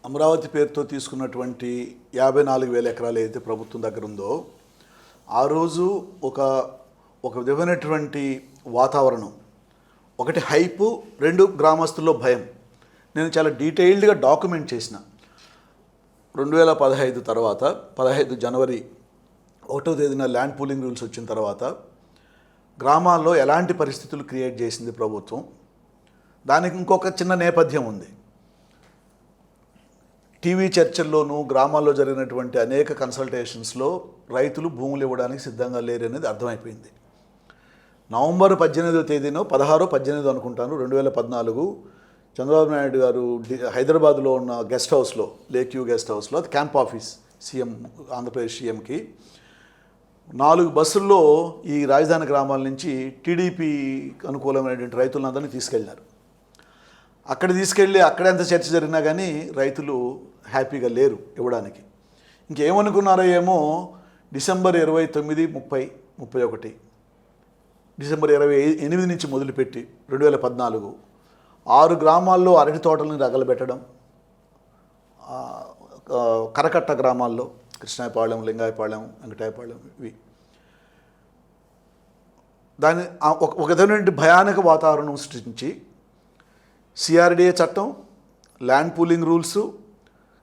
అమరావతి పేరుతో తీసుకున్నటువంటి 54,000 ఎకరాలు ఏదైతే ప్రభుత్వం దగ్గర ఉందో, ఆ రోజు ఒక విధమైనటువంటి వాతావరణం, ఒకటి హైపు, 2 గ్రామస్తుల్లో భయం. నేను చాలా డీటెయిల్డ్గా డాక్యుమెంట్ చేసిన. 2015 తర్వాత 15 జనవరి 1వ తేదీన ల్యాండ్ పూలింగ్ రూల్స్ వచ్చిన తర్వాత గ్రామాల్లో ఎలాంటి పరిస్థితులు క్రియేట్ చేసింది ప్రభుత్వం, దానికి ఇంకొక చిన్న నేపథ్యం ఉంది. టీవీ చర్చల్లోనూ గ్రామాల్లో జరిగినటువంటి అనేక కన్సల్టేషన్స్లో రైతులు భూములు ఇవ్వడానికి సిద్ధంగా లేరు అనేది అర్థమైపోయింది. నవంబర్ 18వ తేదీనో 16-18 అనుకుంటాను 2014 చంద్రబాబు నాయుడు గారు హైదరాబాద్లో ఉన్న గెస్ట్ హౌస్లో, లేక్ వ్యూ గెస్ట్ హౌస్లో, అది క్యాంప్ ఆఫీస్ సీఎం, ఆంధ్రప్రదేశ్ సీఎంకి 4 బస్సుల్లో ఈ రాజధాని గ్రామాల నుంచి టీడీపీ అనుకూలమైనటువంటి రైతులందరినీ తీసుకెళ్ళినారు. అక్కడ ఎంత చర్చ జరిగినా కానీ రైతులు హ్యాపీగా లేరు ఇవ్వడానికి. ఇంకేమనుకున్నారో ఏమో, డిసెంబర్ 29, 30, 31, డిసెంబర్ 28 నుంచి మొదలుపెట్టి 2014 6 గ్రామాల్లో అరటి తోటలను రగలబెట్టడం, కరకట్ట గ్రామాల్లో కృష్ణాయపాళెం, లింగాయపాళెం, వెంకటాయపాళెం, ఇవి దాని ఒక విధమైనటువంటి భయానక వాతావరణం సృష్టించి సిఆర్డిఏ చట్టం, ల్యాండ్ పూలింగ్ రూల్స్,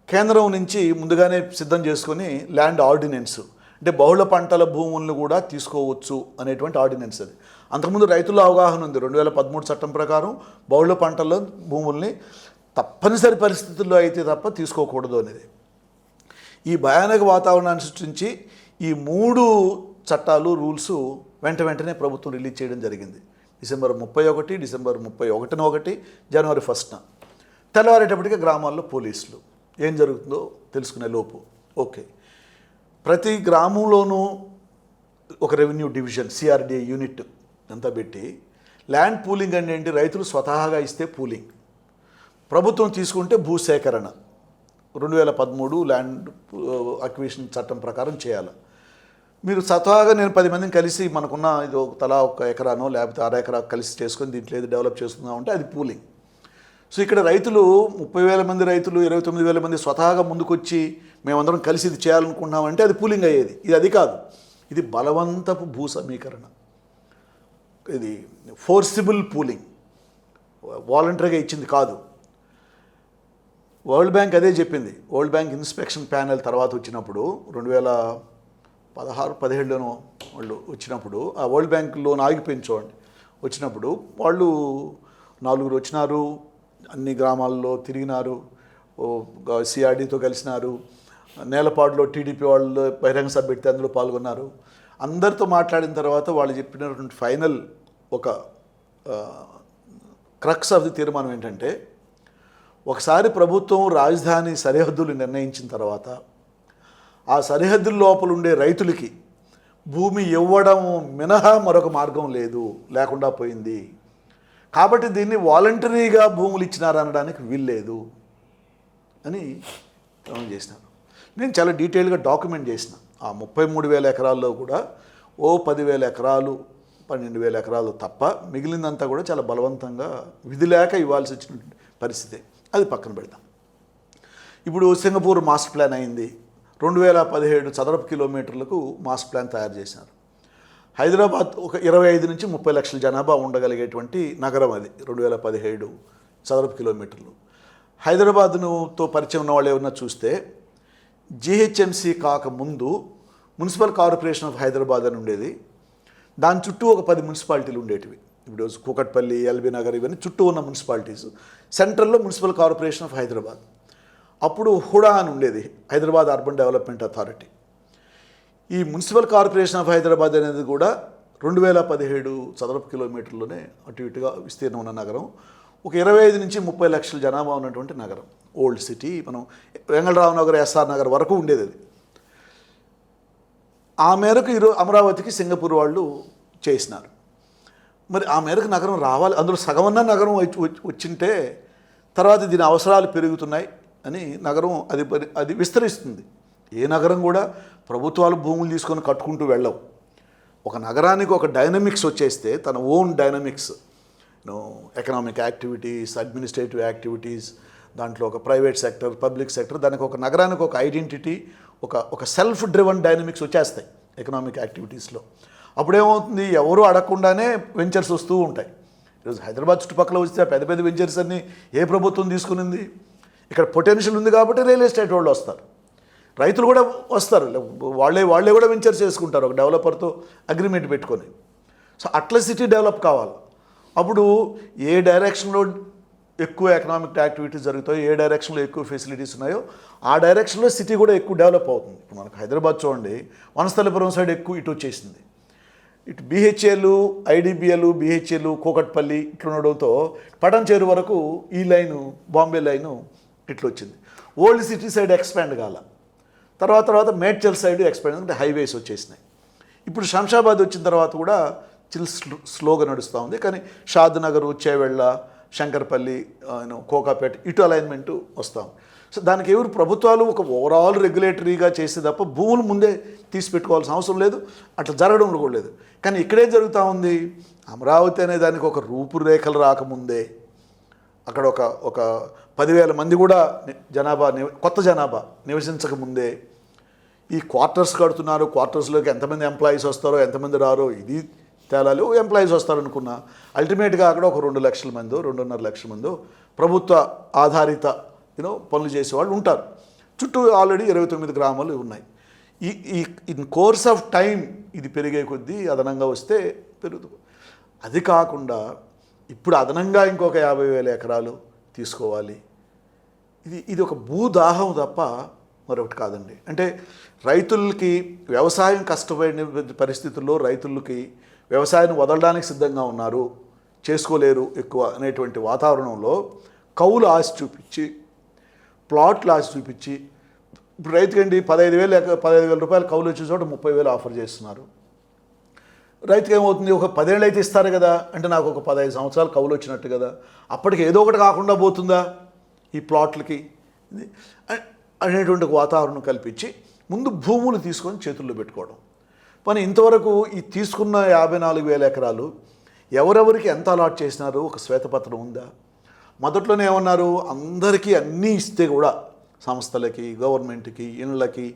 కేంద్రం నుంచి ముందుగానే సిద్ధం చేసుకొని ల్యాండ్ ఆర్డినెన్స్, అంటే బహుళ పంటల భూములను కూడా తీసుకోవచ్చు అనేటువంటి ఆర్డినెన్స్. అది అంతకుముందు రైతుల అవగాహన ఉంది. 2013 చట్టం ప్రకారం బహుళ పంటల భూముల్ని తప్పనిసరి పరిస్థితుల్లో అయితే తప్ప తీసుకోకూడదు అనేది. ఈ భయానక వాతావరణాన్ని సృష్టించి ఈ 3 చట్టాలు, రూల్స్ వెంటనే ప్రభుత్వం రిలీజ్ చేయడం జరిగింది. డిసెంబర్ 31, డిసెంబర్ 31న ఒకటి, జనవరి 1న. తెల్లవారేటప్పటికే గ్రామాల్లో పోలీసులు ఏం జరుగుతుందో తెలుసుకునే లోపు ఓకే, ప్రతి గ్రామంలోనూ ఒక రెవెన్యూ డివిజన్ సిఆర్డీఏ యూనిట్ అంతా పెట్టి ల్యాండ్ పూలింగ్ అంటే ఏంటి, రైతులు స్వతహాగా ఇస్తే పూలింగ్, ప్రభుత్వం తీసుకుంటే భూసేకరణ 2013 ల్యాండ్ అక్విజిషన్ చట్టం ప్రకారం చేయాలి. మీరు స్వతహాగా నేను 10 మందిని కలిసి మనకున్న ఇది తలా 1 ఎకరానో లేకపోతే 6 ఎకరా కలిసి చేసుకొని దీంట్లో ఏది డెవలప్ చేసుకుందాం అంటే అది పూలింగ్. సో ఇక్కడ రైతులు 30,000 మంది రైతులు 29,000 మంది స్వతహాగా ముందుకొచ్చి మేమందరం కలిసి ఇది చేయాలనుకుంటున్నామంటే అది పూలింగ్ అయ్యేది. ఇది అది కాదు, ఇది బలవంతపు భూ సమీకరణ, ఇది ఫోర్సిబుల్ పూలింగ్, వాలంటరీగా ఇచ్చింది కాదు. వరల్డ్ బ్యాంక్ అదే చెప్పింది. వరల్డ్ బ్యాంక్ ఇన్స్పెక్షన్ ప్యానెల్ తర్వాత వచ్చినప్పుడు 2016-17లోనో వాళ్ళు వచ్చినప్పుడు ఆ వరల్డ్ బ్యాంక్ లోన్ ఆగిపోయింది చూడండి. వచ్చినప్పుడు వాళ్ళు 4 వచ్చినారు, అన్ని గ్రామాల్లో తిరిగినారు, సిఆర్డీతో కలిసినారు, నేలపాడులో టీడీపీ వాళ్ళు బహిరంగ సభ పెడితే అందులో పాల్గొన్నారు. అందరితో మాట్లాడిన తర్వాత వాళ్ళు చెప్పినటువంటి ఫైనల్ ఒక క్రక్స్ ఆఫ్ ది తీర్మానం ఏంటంటే, ఒకసారి ప్రభుత్వం రాజధాని సరిహద్దులు నిర్ణయించిన తర్వాత ఆ సరిహద్దుల లోపల ఉండే రైతులకి భూమి ఇవ్వడం మినహా మరొక మార్గం లేకుండా పోయింది. కాబట్టి దీన్ని వాలంటరీగా భూములు ఇచ్చినారనడానికి వీల్లేదు అని చేసినారు. నేను చాలా డీటెయిల్గా డాక్యుమెంట్ చేసిన. ఆ 33,000 ఎకరాల్లో కూడా 10,000 ఎకరాలు 12,000 ఎకరాలు తప్ప మిగిలిందంతా కూడా చాలా బలవంతంగా విధి లేక ఇవ్వాల్సి వచ్చిన పరిస్థితి. అది పక్కన పెడతాం. ఇప్పుడు సింగపూర్ మాస్టర్ ప్లాన్ అయింది. 2017 చదరపు కిలోమీటర్లకు మాస్టర్ ప్లాన్ తయారు చేశారు. హైదరాబాద్ ఒక 25 నుంచి 30 లక్షల జనాభా ఉండగలిగేటువంటి నగరం అది. 2017 చదరపు కిలోమీటర్లు. హైదరాబాద్తో పరిచయం ఉన్న వాళ్ళు ఏమన్నా చూస్తే జిహెచ్ఎంసీ కాకముందు మున్సిపల్ కార్పొరేషన్ ఆఫ్ హైదరాబాద్ అని ఉండేది. దాని చుట్టూ ఒక 10 మున్సిపాలిటీలు ఉండేటివి. ఇప్పుడు కూకట్పల్లి, ఎల్బీ నగర్ ఇవన్నీ చుట్టూ ఉన్న మున్సిపాలిటీస్. సెంట్రల్లో మున్సిపల్ కార్పొరేషన్ ఆఫ్ హైదరాబాద్. అప్పుడు హుడా అని ఉండేది, హైదరాబాద్ అర్బన్ డెవలప్మెంట్ అథారిటీ. ఈ మున్సిపల్ కార్పొరేషన్ ఆఫ్ హైదరాబాద్ అనేది కూడా 2017 చదరపు కిలోమీటర్లోనే అటు ఇటుగా విస్తీర్ణం ఉన్న నగరం. ఒక 25 నుంచి 30 లక్షల జనాభా ఉన్నటువంటి నగరం. Old city. మనం వెంగళరావు నగర్, ఎస్ఆర్ నగర్ వరకు ఉండేది అది. ఆ మేరకు ఈరోజు అమరావతికి సింగపూర్ వాళ్ళు చేసినారు. మరి ఆ మేరకు నగరం రావాలి, అందులో సగమన్నా నగరం వచ్చింటే తర్వాత దీని అవసరాలు పెరుగుతున్నాయి అని నగరం అది విస్తరిస్తుంది. ఏ నగరం కూడా ప్రభుత్వాలు భూములు తీసుకొని కట్టుకుంటూ వెళ్ళవు. ఒక నగరానికి ఒక డైనమిక్స్ వచ్చేస్తే తన own dynamics, economic activities, administrative activities, దాంట్లో ఒక ప్రైవేట్ సెక్టర్, పబ్లిక్ సెక్టర్, దానికి ఒక నగరానికి ఒక ఐడెంటిటీ, ఒక సెల్ఫ్ డ్రివన్ డైనమిక్స్ వచ్చేస్తాయి ఎకనామిక్ యాక్టివిటీస్లో. అప్పుడేమవుతుంది, ఎవరు అడగకుండానే వెంచర్స్ వస్తూ ఉంటాయి. ఈరోజు హైదరాబాద్ చుట్టుపక్కల వస్తే పెద్ద పెద్ద వెంచర్స్ అన్నీ ఏ ప్రభుత్వం తీసుకునింది? ఇక్కడ పొటెన్షియల్ ఉంది కాబట్టి రియల్ ఎస్టేట్ వాళ్ళు వస్తారు, రైతులు కూడా వస్తారు, వాళ్ళే కూడా వెంచర్స్ చేసుకుంటారు ఒక డెవలపర్తో అగ్రిమెంట్ పెట్టుకొని. సో అట్లా సిటీ డెవలప్ కావాలి. అప్పుడు ఏ డైరెక్షన్లో ఎక్కువ ఎకనామిక్ యాక్టివిటీస్ జరుగుతాయో, ఏ డైరెక్షన్లో ఎక్కువ ఫెసిలిటీస్ ఉన్నాయో ఆ డైరెక్షన్లో సిటీ కూడా ఎక్కువ డెవలప్ అవుతుంది. ఇప్పుడు మనకు హైదరాబాద్ చూడండి, వనస్థలిపురం సైడ్ ఎక్కువ ఇటు వచ్చేసింది. ఇటు బీహెచ్ఏలు, ఐడిబిఎల్, బీహెచ్ఏలు, కూకట్పల్లి ఇట్లా ఉండడంతో పటంచేరు వరకు ఈ లైను, బాంబే లైను ఇట్లా వచ్చింది. ఓల్డ్ సిటీ సైడ్ ఎక్స్పాండ్ కాల. తర్వాత మేడ్చల్ సైడ్ ఎక్స్పాండ్, అంటే హైవేస్ వచ్చేసినాయి. ఇప్పుడు శంషాబాద్ వచ్చిన తర్వాత కూడా స్లోగా నడుస్తూ ఉంది. కానీ షాద్ నగరు, చేవెళ్ళ, శంకర్పల్లి, కోకాపేట ఇటు అలైన్మెంటు వస్తాం. సో దానికి ఎవరు ప్రభుత్వాలు ఒక ఓవరాల్ రెగ్యులేటరీగా చేసే తప్ప భూములు ముందే తీసి పెట్టుకోవాల్సిన అవసరం లేదు, అట్లా జరగడం కూడా లేదు. కానీ ఇక్కడే జరుగుతూ ఉంది. అమరావతి అనే దానికి ఒక రూపురేఖలు రాకముందే అక్కడ ఒక 10,000 మంది కూడా కొత్త జనాభా నివసించకముందే ఈ క్వార్టర్స్ కడుతున్నారు. క్వార్టర్స్లోకి ఎంతమంది ఎంప్లాయీస్ వస్తారో, ఎంతమంది రారో ఇది తేలాలి. ఎంప్లాయీస్ వస్తారనుకున్నా అల్టిమేట్గా అక్కడ ఒక 2 లక్షల మందో 2.5 లక్షల మందో ప్రభుత్వ ఆధారిత పనులు చేసేవాళ్ళు ఉంటారు. చుట్టూ ఆల్రెడీ 29 గ్రామాలు ఉన్నాయి. ఇన్ కోర్స్ ఆఫ్ టైం ఇది పెరిగే కొద్దీ అదనంగా వస్తే పెరుగుతుంది. అది కాకుండా ఇప్పుడు అదనంగా ఇంకొక 50,000 ఎకరాలు తీసుకోవాలి. ఇది ఒక భూదాహం తప్ప మరొకటి కాదండి. అంటే రైతులకి వ్యవసాయం కష్టపడిన పరిస్థితుల్లో రైతులకి వ్యవసాయాన్ని వదలడానికి సిద్ధంగా ఉన్నారు, చేసుకోలేరు ఎక్కువ అనేటువంటి వాతావరణంలో కౌలు ఆశ చూపించి, ప్లాట్లు ఆశ చూపించి, ఇప్పుడు రైతుకండి 15,000 రూపాయలు కౌలు వచ్చే చోట 30,000 ఆఫర్ చేస్తున్నారు. రైతుకి ఏమవుతుంది, ఒక 10 ఏళ్ళు అయితే ఇస్తారు కదా, అంటే నాకు ఒక 15 సంవత్సరాలు కౌలు వచ్చినట్టు కదా, అప్పటికి ఏదో ఒకటి కాకుండా పోతుందా ఈ ప్లాట్లకి అనేటువంటి ఒక వాతావరణం కల్పించి ముందు భూములు తీసుకొని చేతుల్లో పెట్టుకోవడం. కానీ ఇంతవరకు ఈ తీసుకున్న 54,000 ఎకరాలు ఎవరెవరికి ఎంత అలాట్ చేసినారు ఒక శ్వేతపత్రం ఉందా? మొదట్లోనే ఏమన్నారు, అందరికీ అన్నీ ఇస్తే కూడా సంస్థలకి, గవర్నమెంట్కి, ఇళ్ళకి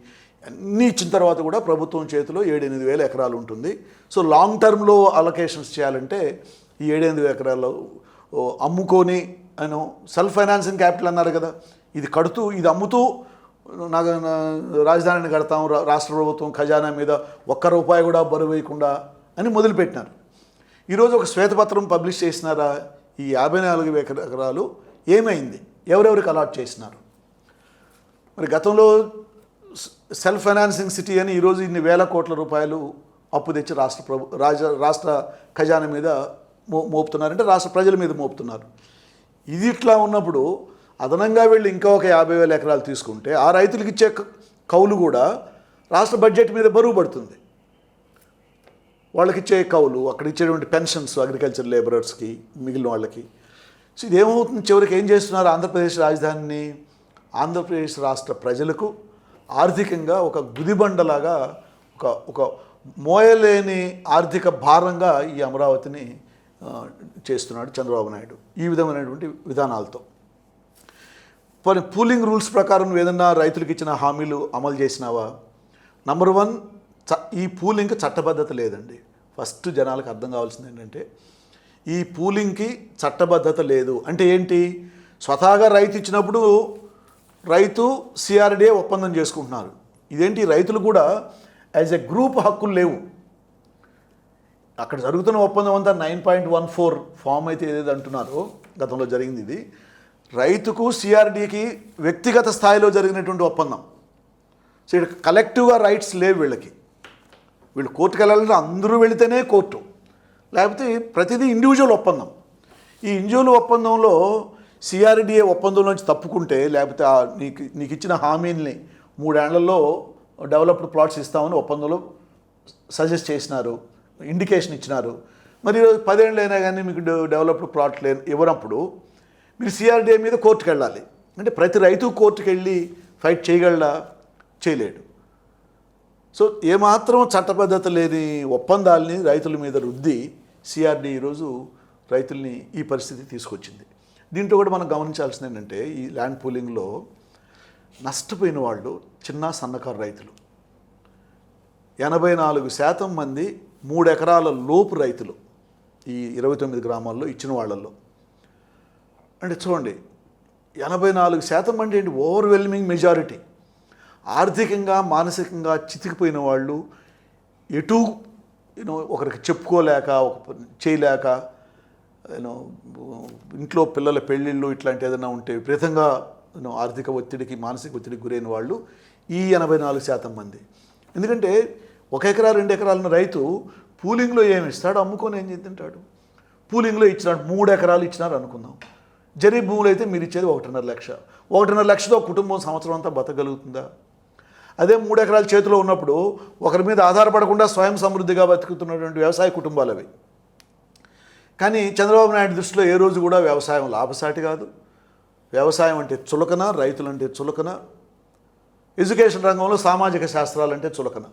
అన్నీ ఇచ్చిన తర్వాత కూడా ప్రభుత్వం చేతిలో 7-8 ఎకరాలు ఉంటుంది. సో లాంగ్ టర్మ్లో అలొకేషన్స్ చేయాలంటే ఈ 7-8 ఎకరాలు అమ్ముకొని ఆయన సెల్ఫ్ ఫైనాన్సింగ్ క్యాపిటల్ అన్నారు కదా, ఇది కడుతూ ఇది అమ్ముతూ నాకు రాజధానిని కడతాం, రాష్ట్ర ప్రభుత్వం ఖజానా మీద ₹1 కూడా బరువు వేయకుండా అని మొదలుపెట్టినారు. ఈరోజు ఒక శ్వేతపత్రం పబ్లిష్ చేసినారా, ఈ 54,000 ఎకరాలు ఏమైంది, ఎవరెవరికి అలాట్ చేసినారు? మరి గతంలో సెల్ఫ్ ఫైనాన్సింగ్ సిటీ అని ఈరోజు ఇన్ని వేల కోట్ల రూపాయలు అప్పు తెచ్చి రాష్ట్ర ఖజానా మీద మోపుతున్నారంటే రాష్ట్ర ప్రజల మీద మోపుతున్నారు. ఇది ఇట్లా ఉన్నప్పుడు అదనంగా వెళ్ళి ఇంకా ఒక 50,000 ఎకరాలు తీసుకుంటే ఆ రైతులకు ఇచ్చే కౌలు కూడా రాష్ట్ర బడ్జెట్ మీద బరువు పడుతుంది. వాళ్ళకి ఇచ్చే కౌలు, అక్కడ ఇచ్చేటువంటి పెన్షన్స్ అగ్రికల్చర్ లేబరర్స్కి, మిగిలిన వాళ్ళకి. సో ఇదేమవుతుంది, చివరికి ఏం చేస్తున్నారు, ఆంధ్రప్రదేశ్ రాజధానిని ఆంధ్రప్రదేశ్ రాష్ట్ర ప్రజలకు ఆర్థికంగా ఒక గుదిబండలాగా, ఒక మోయలేని ఆర్థిక భారంగా ఈ అమరావతిని చేస్తున్నాడు చంద్రబాబు నాయుడు ఈ విధమైనటువంటి విధానాలతో. పూలింగ్ రూల్స్ ప్రకారం నువ్వు ఏదన్నా రైతులకు ఇచ్చిన హామీలు అమలు చేసినావా? నంబర్ 1, ఈ పూలింగ్కి చట్టబద్ధత లేదండి. ఫస్ట్ జనాలకు అర్థం కావాల్సింది ఏంటంటే ఈ పూలింగ్కి చట్టబద్ధత లేదు. అంటే ఏంటి, స్వతహాగా రైతు ఇచ్చినప్పుడు రైతు సిఆర్డీఏ ఒప్పందం చేసుకుంటున్నారు. ఇదేంటి, రైతులు కూడా యాజ్ ఎ గ్రూప్ హక్కులు లేవు. అక్కడ జరుగుతున్న ఒప్పందం అంతా 9.14 ఫామ్ అయితే ఏదైతే అంటున్నారో గతంలో జరిగింది, ఇది రైతుకు సిఆర్డీకి వ్యక్తిగత స్థాయిలో జరిగినటువంటి ఒప్పందం. సో ఇక్కడ కలెక్టివ్గా రైట్స్ లేవు వీళ్ళకి. వీళ్ళు కోర్టుకు వెళ్ళాలంటే అందరూ వెళితేనే కోర్టు, లేకపోతే ప్రతిదీ ఇండివిజువల్ ఒప్పందం. ఈ ఇండివిజువల్ ఒప్పందంలో సిఆర్డీఏ ఒప్పందంలోంచి తప్పుకుంటే, లేకపోతే నీకు ఇచ్చిన హామీల్ని 3 ఏళ్లలో డెవలప్డ్ ప్లాట్స్ ఇస్తామని ఒప్పందంలో సజెస్ట్ చేసినారు, ఇండికేషన్ ఇచ్చినారు. మరి 10 ఏళ్ళు అయినా కానీ మీకు డెవలప్డ్ ప్లాట్ ఇవ్వనప్పుడు మీరు సిఆర్డీఏ మీద కోర్టుకు వెళ్ళాలి. అంటే ప్రతి రైతు కోర్టుకు వెళ్ళి ఫైట్ చేయగలడా? చేయలేడు. సో ఏమాత్రం చట్టబద్ధత లేని ఒప్పందాలని రైతుల మీద రుద్ది సిఆర్డీ ఈరోజు రైతుల్ని ఈ పరిస్థితి తీసుకొచ్చింది. దీంట్లో కూడా మనం గమనించాల్సింది ఏంటంటే ఈ ల్యాండ్ పూలింగ్లో నష్టపోయిన వాళ్ళు చిన్న సన్నకారు రైతులు. 84% మంది 3 ఎకరాల లోపు రైతులు ఈ 29 గ్రామాల్లో ఇచ్చిన వాళ్ళల్లో. అంటే చూడండి, 84% మంది ఏంటి, ఓవర్వెల్మింగ్ మెజారిటీ. ఆర్థికంగా మానసికంగా చితికిపోయిన వాళ్ళు, ఎటు ఒకరికి చెప్పుకోలేక, చేయలేక, ఇంట్లో పిల్లల పెళ్ళిళ్ళు ఇట్లాంటి ఏదైనా ఉంటే విపరీతంగా ఆర్థిక ఒత్తిడికి, మానసిక ఒత్తిడికి గురైన వాళ్ళు ఈ 84% మంది. ఎందుకంటే 1 ఎకరా 2 ఎకరాలను రైతు పూలింగ్లో ఏమి ఇస్తాడు, అమ్ముకొని ఏం తింటాడు. పూలింగ్లో ఇచ్చినాడు, 3 ఎకరాలు ఇచ్చినారు అనుకుందాం. జరీ భూములు అయితే మీరు ఇచ్చేది 1.5 లక్ష. 1.5 లక్షతో కుటుంబం సంవత్సరం అంతా బతకగలుగుతుందా? అదే 3 ఎకరాల చేతిలో ఉన్నప్పుడు ఒకరి మీద ఆధారపడకుండా స్వయం సమృద్ధిగా బతుకుతున్నటువంటి వ్యవసాయ కుటుంబాలు అవి. కానీ చంద్రబాబు నాయుడు దృష్టిలో ఏ రోజు కూడా వ్యవసాయం లాభసాటి కాదు. వ్యవసాయం అంటే చులకన, రైతులంటే చులకన, ఎడ్యుకేషన్ రంగంలో సామాజిక శాస్త్రాలంటే చులకన.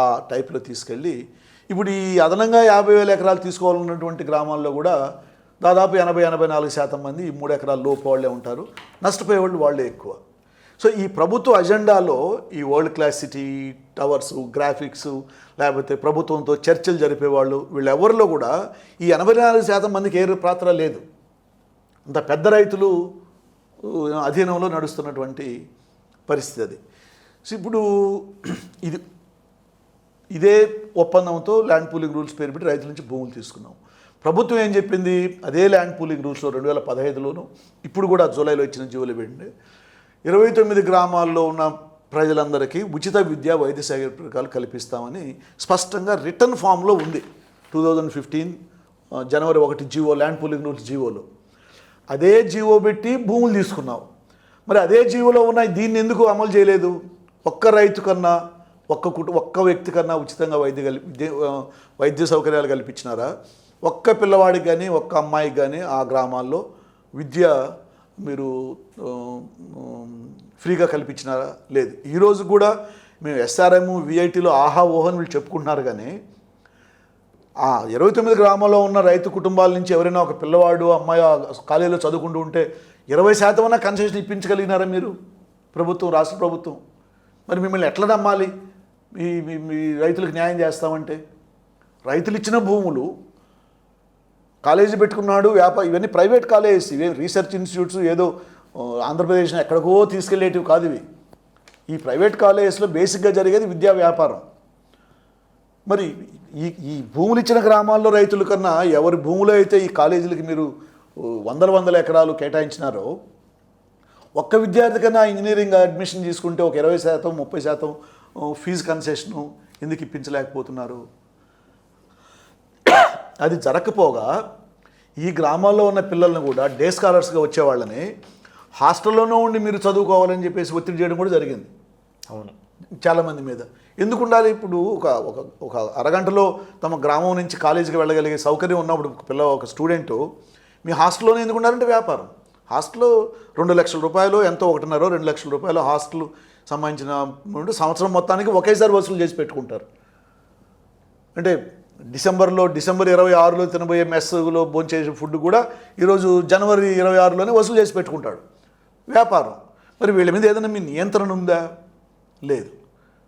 ఆ టైప్లో తీసుకెళ్ళి ఇప్పుడు ఈ అదనంగా 50,000 ఎకరాలు తీసుకోవాలన్నటువంటి గ్రామాల్లో కూడా దాదాపు 80-84% మంది ఈ 3 ఎకరాల లోపు వాళ్ళే ఉంటారు. నష్టపోయే వాళ్ళు వాళ్ళే ఎక్కువ. సో ఈ ప్రభుత్వ అజెండాలో ఈ world class city, towers, graphics, లేకపోతే ప్రభుత్వంతో చర్చలు జరిపేవాళ్ళు, వీళ్ళెవరిలో కూడా ఈ 84% మందికి ఏ పాత్ర లేదు. అంత పెద్ద రైతులు అధీనంలో నడుస్తున్నటువంటి పరిస్థితి అది. సో ఇప్పుడు ఇదే ఒప్పందంతో ల్యాండ్ పూలింగ్ రూల్స్ పేరు పెట్టి రైతుల నుంచి భూములు తీసుకున్నాం. ప్రభుత్వం ఏం చెప్పింది, అదే ల్యాండ్ పూలింగ్ రూల్స్లో 2015లోను, ఇప్పుడు కూడా జూలైలో ఇచ్చిన జీవోలు పెట్టింది, 29 గ్రామాల్లో ఉన్న ప్రజలందరికీ ఉచిత విద్యా వైద్య సౌకర్యాలు కల్పిస్తామని స్పష్టంగా రిటర్న్ ఫామ్లో ఉంది. 2015 జనవరి 1 జీవో, ల్యాండ్ పూలింగ్ రూల్స్ జీవోలో. అదే జీవో పెట్టి భూములు తీసుకున్నావు. మరి అదే జీవోలో ఉన్న దీన్ని ఎందుకు అమలు చేయలేదు? ఒక్క రైతు కన్నా ఒక్క వ్యక్తి కన్నా ఉచితంగా వైద్య సౌకర్యాలు కల్పించినారా? ఒక్క పిల్లవాడికి కానీ ఒక్క అమ్మాయికి కానీ ఆ గ్రామాల్లో విద్య మీరు ఫ్రీగా కల్పించినారా? లేదు. ఈరోజు కూడా మేము ఎస్ఆర్ఎం విఐటీలో ఆహా ఓహన్ వీళ్ళు చెప్పుకుంటున్నారు, కానీ ఆ 29 గ్రామాల్లో ఉన్న రైతు కుటుంబాల నుంచి ఎవరైనా ఒక పిల్లవాడు అమ్మాయి కాలేజీలో చదువుకుంటూ ఉంటే 20% కన్సెషన్ ఇప్పించగలిగినారా మీరు ప్రభుత్వం, రాష్ట్ర ప్రభుత్వం? మరి మిమ్మల్ని ఎట్లా నమ్మాలి మీ రైతులకు న్యాయం చేస్తామంటే? రైతులు ఇచ్చిన భూములు కాలేజీ పెట్టుకున్నాడు, ఇవన్నీ ప్రైవేట్ కాలేజెస్, ఇవే రీసెర్చ్ ఇన్స్టిట్యూట్స్ ఏదో ఆంధ్రప్రదేశ్ని ఎక్కడికో తీసుకెళ్ళేటివి కాదు ఇవి. ఈ ప్రైవేట్ కాలేజెస్లో బేసిక్గా జరిగేది విద్యా వ్యాపారం. మరి ఈ భూములు ఇచ్చిన గ్రామాల్లో రైతుల కన్నా ఎవరి భూములో అయితే ఈ కాలేజీలకి మీరు వందల ఎకరాలు కేటాయించినారో, ఒక్క విద్యార్థి కన్నా ఇంజనీరింగ్ అడ్మిషన్ తీసుకుంటే ఒక 20%, 30% ఫీజు కన్సెషను ఎందుకు ఇప్పించలేకపోతున్నారు? అది జరగకపోగా ఈ గ్రామాల్లో ఉన్న పిల్లల్ని కూడా డే స్కాలర్స్గా వచ్చేవాళ్ళని హాస్టల్లోనే ఉండి మీరు చదువుకోవాలని చెప్పేసి ఒత్తిడి చేయడం కూడా జరిగింది. అవును, చాలామంది మీద. ఎందుకు ఉండాలి? ఇప్పుడు ఒక అరగంటలో తమ గ్రామం నుంచి కాలేజీకి వెళ్ళగలిగే సౌకర్యం ఉన్నప్పుడు ఒక స్టూడెంటు మీ హాస్టల్లోనే ఎందుకు ఉండాలంటే వ్యాపారం. హాస్టల్లో 2 లక్షల రూపాయలు ఎంతో 1.5-2 లక్షల రూపాయలు హాస్టల్ సంబంధించిన సంవత్సరం మొత్తానికి ఒకేసారి వసూలు చేసి పెట్టుకుంటారు. అంటే డిసెంబర్ 26లో తినబోయే మెస్సులో భోంచేసే ఫుడ్ కూడా ఈరోజు జనవరి 26లోనే వసూలు చేసి పెట్టుకుంటాడు. వ్యాపారం. మరి వీళ్ళ మీద ఏదైనా మీ నియంత్రణ ఉందా? లేదు.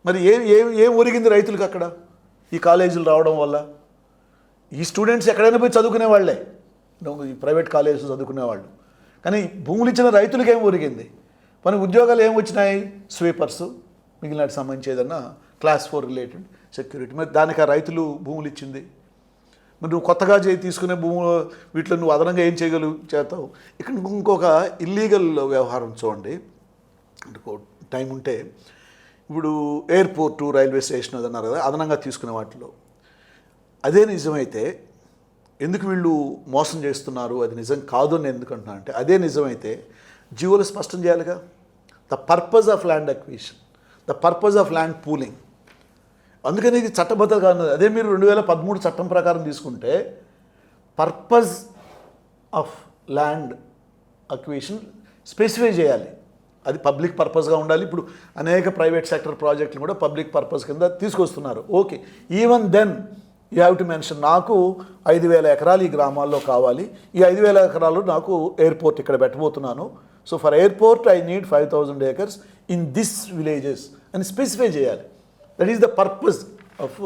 మరి ఏం ఒరిగింది రైతులకు అక్కడ ఈ కాలేజీలు రావడం వల్ల? ఈ స్టూడెంట్స్ ఎక్కడైనా పోయి చదువుకునే వాళ్ళే, ఈ ప్రైవేట్ కాలేజీలు చదువుకునేవాళ్ళు. కానీ భూములు ఇచ్చిన రైతులకు ఏం ఒరిగింది? మన ఉద్యోగాలు ఏం వచ్చినాయి? స్వీపర్స్, మిగిలినకి సంబంధించి ఏదన్నా క్లాస్ 4 రిలేటెడ్ సెక్యూరిటీ. మరి దానికి ఆ రైతులు భూములు ఇచ్చింది. మరి నువ్వు కొత్తగా తీసుకునే భూములు వీటిలో నువ్వు అదనంగా ఏం చేస్తావు? ఇక్కడ ఇంకొక ఇల్లీగల్ వ్యవహారం చూడండి. టైం ఉంటే ఇప్పుడు ఎయిర్పోర్టు, రైల్వే స్టేషన్ అదన్నారు కదా, అదనంగా తీసుకునే వాటిలో అదే నిజమైతే ఎందుకు వీళ్ళు మోసం చేస్తున్నారు? అది నిజం కాదు అని ఎందుకు అంటున్నా అంటే, అదే నిజమైతే జీవోలు స్పష్టం చేయాలిగా. The purpose of land acquisition, the purpose of land pooling. అందుకని ఇది చట్టబద్ధత కాదు. అదే మీరు 2013 చట్టం ప్రకారం తీసుకుంటే purpose of land acquisition specify చేయాలి. అది పబ్లిక్ పర్పస్గా ఉండాలి. ఇప్పుడు అనేక ప్రైవేట్ సెక్టర్ ప్రాజెక్టులు కూడా పబ్లిక్ పర్పస్ కింద తీసుకొస్తున్నారు. Okay, even then you have to mention, నాకు 5,000 ఎకరాలు ఈ గ్రామాల్లో కావాలి, ఈ 5,000 ఎకరాలు నాకు ఎయిర్పోర్ట్ ఇక్కడ పెట్టబోతున్నాను, so for airport I need 5,000 acres in this villages అని స్పెసిఫై చేయాలి. That is the purpose of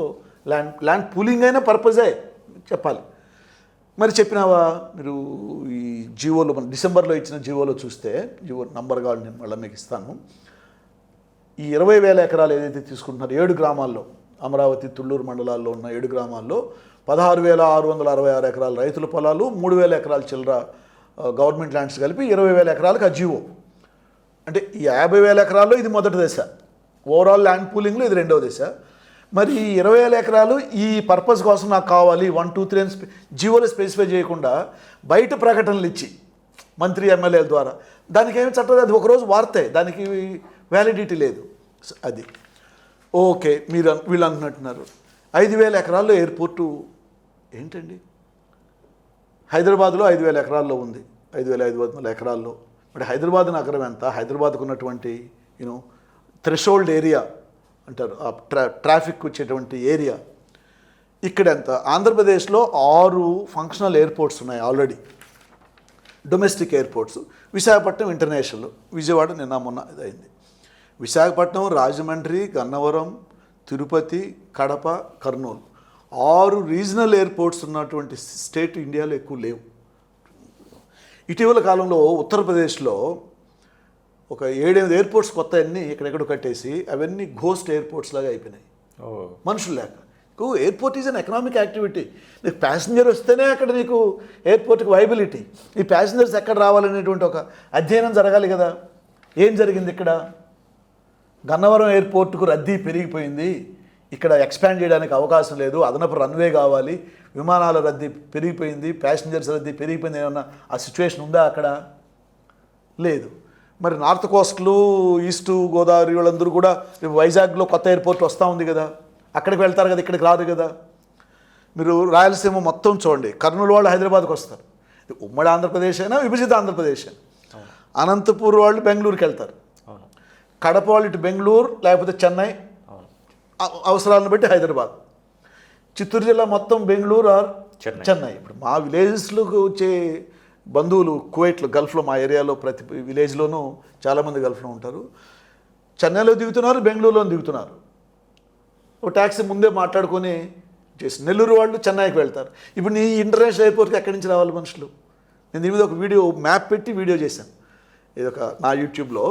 land pooling అయినా పర్పజే చెప్పాలి. మరి చెప్పినావా? మీరు ఈ జీవోలో మన డిసెంబర్లో ఇచ్చిన జీవోలో చూస్తే, జీవో నంబర్ కావాలి, నేను మళ్ళీ మీకు ఇస్తాను. ఈ 20,000 ఎకరాలు ఏదైతే తీసుకుంటున్నారో 7 గ్రామాల్లో, అమరావతి, తుళ్ళూరు మండలాల్లో ఉన్న 7 గ్రామాల్లో 16,666 ఎకరాలు రైతుల పొలాలు, 3,000 ఎకరాలు చిల్లర గవర్నమెంట్ ల్యాండ్స్ కలిపి 20,000 ఎకరాలకు ఆ జీవో. అంటే ఈ 50,000 ఎకరాల్లో ఇది మొదటి దశ, ఓవరాల్ ల్యాండ్ పూలింగ్లో ఇది రెండవ దశ. మరి ఈ 20,000 ఎకరాలు ఈ పర్పస్ కోసం నాకు కావాలి 1, 2, 3 అని జీవోలో స్పెసిఫై చేయకుండా బయట ప్రకటనలు ఇచ్చి మంత్రి ఎమ్మెల్యేల ద్వారా దానికి ఏమి చట్టం, అది ఒకరోజు వార్తే, దానికి వ్యాలిడిటీ లేదు. అది ఓకే. వీళ్ళు అంటున్నట్టున్నారు 5,000 ఎకరాల్లో ఎయిర్పోర్టు ఏంటండి? హైదరాబాద్లో 5,000 ఎకరాల్లో ఉంది, 5,500 ఎకరాల్లో. మరి హైదరాబాద్ నగరం ఎంత? హైదరాబాద్కు ఉన్నటువంటి థ్రెషోల్డ్ ఏరియా అంటారు, ట్రాఫిక్ వచ్చేటువంటి ఏరియా ఇక్కడ ఎంత? ఆంధ్రప్రదేశ్లో 6 ఫంక్షనల్ ఎయిర్పోర్ట్స్ ఉన్నాయి already, domestic airports. Visakhapatnam international, Vijayawada నిన్న మొన్న ఇదైంది. విశాఖపట్నం, రాజమండ్రి, గన్నవరం, తిరుపతి, కడప, కర్నూలు 6 రీజనల్ ఎయిర్పోర్ట్స్ ఉన్నటువంటి స్టేట్ ఇండియాలో ఎక్కువ లేవు. ఇటీవల కాలంలో ఉత్తరప్రదేశ్లో ఒక 7-8 ఎయిర్పోర్ట్స్ కొత్త అన్నీ ఎక్కడెక్కడ కట్టేసి అవన్నీ ఘోస్ట్ ఎయిర్పోర్ట్స్ లాగా అయిపోయినాయి, మనుషులు లేక. Airport is an economic activity. నీకు ప్యాసింజర్ వస్తేనే అక్కడ నీకు ఎయిర్పోర్ట్కి వైబిలిటీ. ఈ ప్యాసింజర్స్ ఎక్కడ రావాలనేటువంటి ఒక అధ్యయనం జరగాలి కదా. ఏం జరిగింది ఇక్కడ? గన్నవరం ఎయిర్పోర్ట్కు రద్దీ పెరిగిపోయింది, ఇక్కడ ఎక్స్పాండ్ చేయడానికి అవకాశం లేదు, అదనపు రన్వే కావాలి, విమానాల రద్దీ పెరిగిపోయింది, ప్యాసింజర్స్ రద్దీ పెరిగిపోయింది, ఏమన్నా ఆ సిచ్యువేషన్ ఉందా అక్కడ? లేదు. మరి నార్త్ కోస్ట్లు, ఈస్ట్ గోదావరి వాళ్ళందరూ కూడా వైజాగ్లో కొత్త ఎయిర్పోర్ట్ వస్తూ ఉంది కదా, అక్కడికి వెళ్తారు కదా, ఇక్కడికి రాదు కదా. మీరు రాయలసీమ మొత్తం చూడండి, కర్నూలు వాళ్ళు హైదరాబాద్కి వస్తారు. ఉమ్మడి ఆంధ్రప్రదేశ్ అయినా విభజిత ఆంధ్రప్రదేశ్ అయినా. అనంతపూర్ వాళ్ళు బెంగళూరుకి వెళ్తారు, కడప వాళ్ళు ఇటు బెంగళూరు లేకపోతే చెన్నై, అవసరాలను బట్టి హైదరాబాద్. చిత్తూరు జిల్లా మొత్తం బెంగళూరు ఆర్ చెన్నై. ఇప్పుడు మా విలేజెస్లోకి వచ్చే బంధువులు కువైట్లో, గల్ఫ్లో, మా ఏరియాలో ప్రతి విలేజ్లోనూ చాలామంది గల్ఫ్లో ఉంటారు. చెన్నైలో దిగుతున్నారు, బెంగళూరులో దిగుతున్నారు. ఓ ట్యాక్సీ ముందే మాట్లాడుకొని చేసి నెల్లూరు వాళ్ళు చెన్నైకి వెళ్తారు. ఇప్పుడు నీ ఇంటర్నేషనల్ ఎయిర్పోర్ట్కి ఎక్కడి నుంచి రావాలి మనుషులు? నేను దీని మీద ఒక వీడియో మ్యాప్ పెట్టి వీడియో చేశాను, ఇదొక నా యూట్యూబ్లో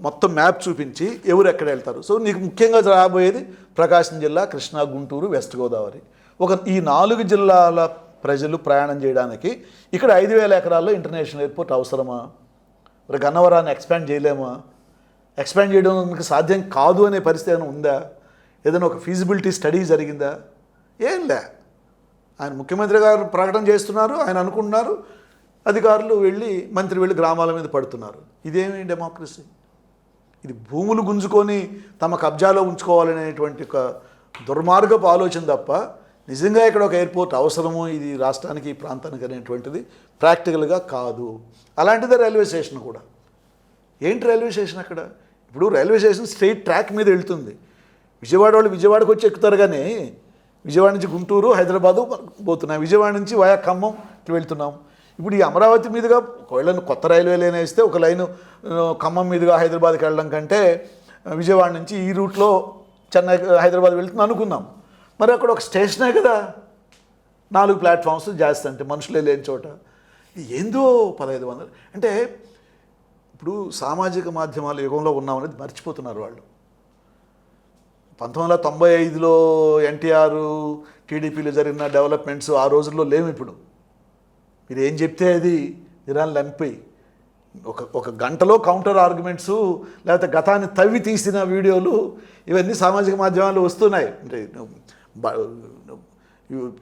మొత్తం మ్యాప్ చూపించి ఎవరు ఎక్కడ వెళ్తారు. సో నీకు ముఖ్యంగా రాబోయేది ప్రకాశం జిల్లా, కృష్ణా, గుంటూరు, వెస్ట్ గోదావరి. ఈ 4 జిల్లాల ప్రజలు ప్రయాణం చేయడానికి ఇక్కడ 5,000 ఎకరాల్లో ఇంటర్నేషనల్ ఎయిర్పోర్ట్ అవసరమా? మరి గన్నవరాన్ని ఎక్స్పాండ్ చేయలేమా? ఎక్స్పాండ్ చేయడానికి సాధ్యం కాదు అనే పరిస్థితి ఏమైనా ఉందా? ఏదైనా ఒక ఫీజిబిలిటీ స్టడీ జరిగిందా? ఏం లే. ఆయన ముఖ్యమంత్రి గారు ప్రకటన చేస్తున్నారు, ఆయన అనుకుంటున్నారు, అధికారులు మంత్రి వెళ్ళి గ్రామాల మీద పడుతున్నారు. ఇదేమి డెమోక్రసీ? ఇది భూములు గుంజుకొని తమ కబ్జాలో ఉంచుకోవాలనేటువంటి ఒక దుర్మార్గపు ఆలోచన తప్ప నిజంగా ఇక్కడ ఒక ఎయిర్పోర్ట్ అవసరము ఇది రాష్ట్రానికి, ఈ ప్రాంతానికి అనేటువంటిది ప్రాక్టికల్గా కాదు. అలాంటిదే రైల్వే స్టేషన్ కూడా. ఏంటి రైల్వే స్టేషన్ అక్కడ? ఇప్పుడు రైల్వే స్టేషన్ స్ట్రెయిట్ ట్రాక్ మీద వెళ్తుంది. విజయవాడ వాళ్ళు విజయవాడకు వచ్చి ఎక్కుతారు, కానీ విజయవాడ నుంచి గుంటూరు, హైదరాబాదు పోతున్నాం, విజయవాడ నుంచి వయా ఖమ్మం ఇటు వెళ్తున్నాం. ఇప్పుడు ఈ అమరావతి మీదుగా ఒకవేళ కొత్త రైల్వే లైన్ వేస్తే ఒక లైను ఖమ్మం మీదుగా హైదరాబాద్కి వెళ్ళడం కంటే విజయవాడ నుంచి ఈ రూట్లో చెన్నై, హైదరాబాద్ వెళ్తుంది అనుకుందాం. మరి అక్కడ ఒక స్టేషనే కదా, 4 ప్లాట్ఫామ్స్ జాస్తి, అంటే మనుషులే లేని చోట. ఏందో 1500 అంటే ఇప్పుడు సామాజిక మాధ్యమాల యుగంలో ఉన్నామనేది మర్చిపోతున్నారు వాళ్ళు. 1995లో ఎన్టీఆర్ టీడీపీలో జరిగిన డెవలప్మెంట్స్ ఆ రోజుల్లో లేవు. ఇప్పుడు మీరు ఏం చెప్తే అది జనాలు నంపిపోయి ఒక గంటలో కౌంటర్ ఆర్గ్యుమెంట్స్, లేకపోతే గతాన్ని తవ్వి తీసిన వీడియోలు, ఇవన్నీ సామాజిక మాధ్యమాలు వస్తున్నాయి. అంటే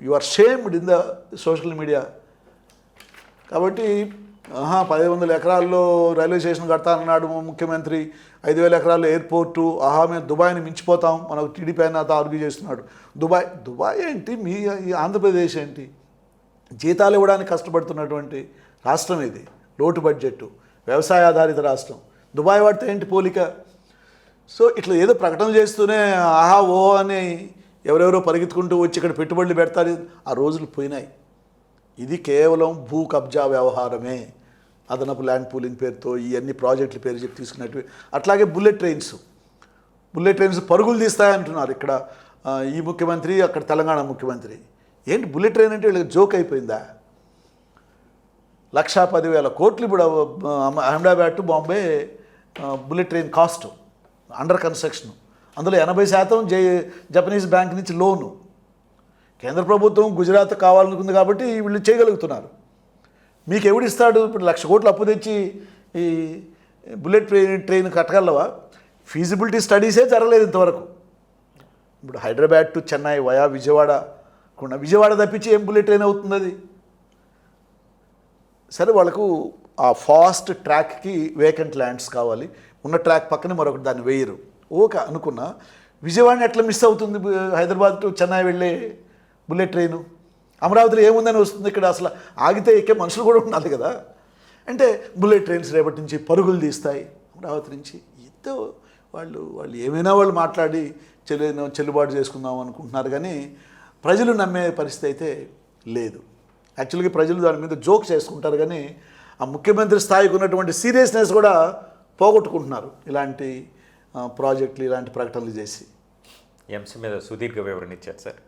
you are shamed in the social media. కాబట్టి 1500 ఎకరాల్లో రైల్వే స్టేషన్ కడతానన్నాడు ముఖ్యమంత్రి, 5,000 ఎకరాల్లో ఎయిర్పోర్టు, మేము దుబాయ్ని మించిపోతాం, మనకు టీడీపీ అయినా ఆర్గ్యూ చేస్తున్నాడు. దుబాయ్ ఏంటి? మీ ఆంధ్రప్రదేశ్ ఏంటి? జీతాలు ఇవ్వడానికి కష్టపడుతున్నటువంటి రాష్ట్రం ఇది, లోటు బడ్జెట్, వ్యవసాయ ఆధారిత రాష్ట్రం. దుబాయ్ వాడితే ఏంటి పోలిక? సో ఇట్లా ఏదో ప్రకటన చేస్తూనే ఓ అని ఎవరెవరో పరిగెత్తుకుంటూ వచ్చి ఇక్కడ పెట్టుబడులు పెడతారు. ఆ రోజులు పోయినాయి. ఇది కేవలం భూ కబ్జా వ్యవహారమే. అదనపు ల్యాండ్ పూలింగ్ పేరుతో ఇవన్నీ ప్రాజెక్టుల పేరు చెప్పి తీసుకున్నట్టు. అట్లాగే బుల్లెట్ ట్రైన్స్ పరుగులు తీస్తాయంటున్నారు ఇక్కడ ఈ ముఖ్యమంత్రి, అక్కడ తెలంగాణ ముఖ్యమంత్రి. ఏంటి బుల్లెట్ ట్రైన్ అంటే వీళ్ళకి జోక్ అయిపోయిందా? 1,10,000 కోట్లు ఇప్పుడు Ahmedabad to Bombay bullet train cost under construction. అందులో 80% జపనీస్ బ్యాంక్ నుంచి లోను. కేంద్ర ప్రభుత్వం గుజరాత్ కావాలనుకుంది కాబట్టి వీళ్ళు చేయగలుగుతున్నారు. మీకు ఎవడిస్తాడు? ఇప్పుడు 1,00,000 కోట్లు అప్పు తెచ్చి ఈ బుల్లెట్ ట్రైన్ కట్టగలవా? ఫీజిబిలిటీ స్టడీసే జరగలేదు ఇంతవరకు. ఇప్పుడు హైదరాబాద్ టు చెన్నై వయా విజయవాడ తప్పించి ఏం బుల్లెట్ ట్రైన్ అవుతుంది అది? సరే, వాళ్ళకు ఆ ఫాస్ట్ ట్రాక్కి వేకెంట్ ల్యాండ్స్ కావాలి, ఉన్న ట్రాక్ పక్కనే మరొకటి దాన్ని వేయరు. ఓకే అనుకున్నా, విజయవాడని ఎట్లా మిస్ అవుతుంది హైదరాబాద్ టు చెన్నై వెళ్ళే బుల్లెట్ ట్రైను? అమరావతిలో ఏముందని వస్తుంది? ఇక్కడ అసలు ఆగితే ఎక్కే మనుషులు కూడా ఉండాలి కదా. అంటే బుల్లెట్ ట్రైన్స్ రేపటి నుంచి పరుగులు తీస్తాయి అమరావతి నుంచి. ఎంతో వాళ్ళు ఏమైనా వాళ్ళు మాట్లాడి చెల్లుబాటు చేసుకుందాం అనుకుంటున్నారు, కానీ ప్రజలు నమ్మే పరిస్థితి అయితే లేదు. యాక్చువల్గా ప్రజలు దాని మీద జోక్స్ చేసుకుంటారు, కానీ ఆ ముఖ్యమంత్రి స్థాయికి ఉన్నటువంటి సీరియస్నెస్ కూడా పోగొట్టుకుంటున్నారు ఇలాంటి ప్రాజెక్టులు, ఇలాంటి ప్రకటనలు చేసి. ఈ అంశం మీద సుదీర్ఘ వివరణ ఇచ్చారు సార్.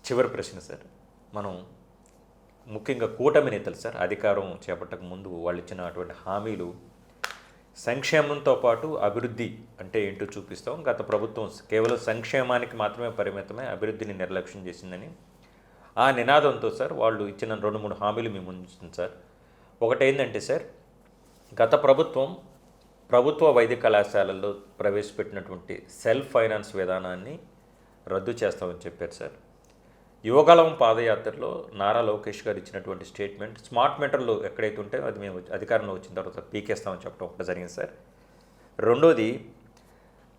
చివరి ప్రశ్న సార్, మనం ముఖ్యంగా కూటమి నేతలు సార్ అధికారం చేపట్టక ముందు వాళ్ళు ఇచ్చినటువంటి హామీలు సంక్షేమంతో పాటు అభివృద్ధి అంటే ఏంటో చూపిస్తాం. గత ప్రభుత్వం కేవలం సంక్షేమానికి మాత్రమే పరిమితమై అభివృద్ధిని నిర్లక్ష్యం చేసిందని ఆ నినాదంతో సార్ వాళ్ళు ఇచ్చిన 2-3 హామీలు మేము ఉంచుతుంది సార్. ఒకటేంటంటే సార్, గత ప్రభుత్వం ప్రభుత్వ వైద్య కళాశాలల్లో ప్రవేశపెట్టినటువంటి సెల్ఫ్ ఫైనాన్స్ విధానాన్ని రద్దు చేస్తామని చెప్పారు సార్. యువగళం పాదయాత్రలో నారా లోకేష్ గారు ఇచ్చినటువంటి స్టేట్మెంట్ స్మార్ట్ మీటర్లు ఎక్కడైతే ఉంటే అది మేము అధికారంలో వచ్చిన తర్వాత పీకేస్తామని చెప్పడం ఒకటి జరిగింది సార్. రెండోది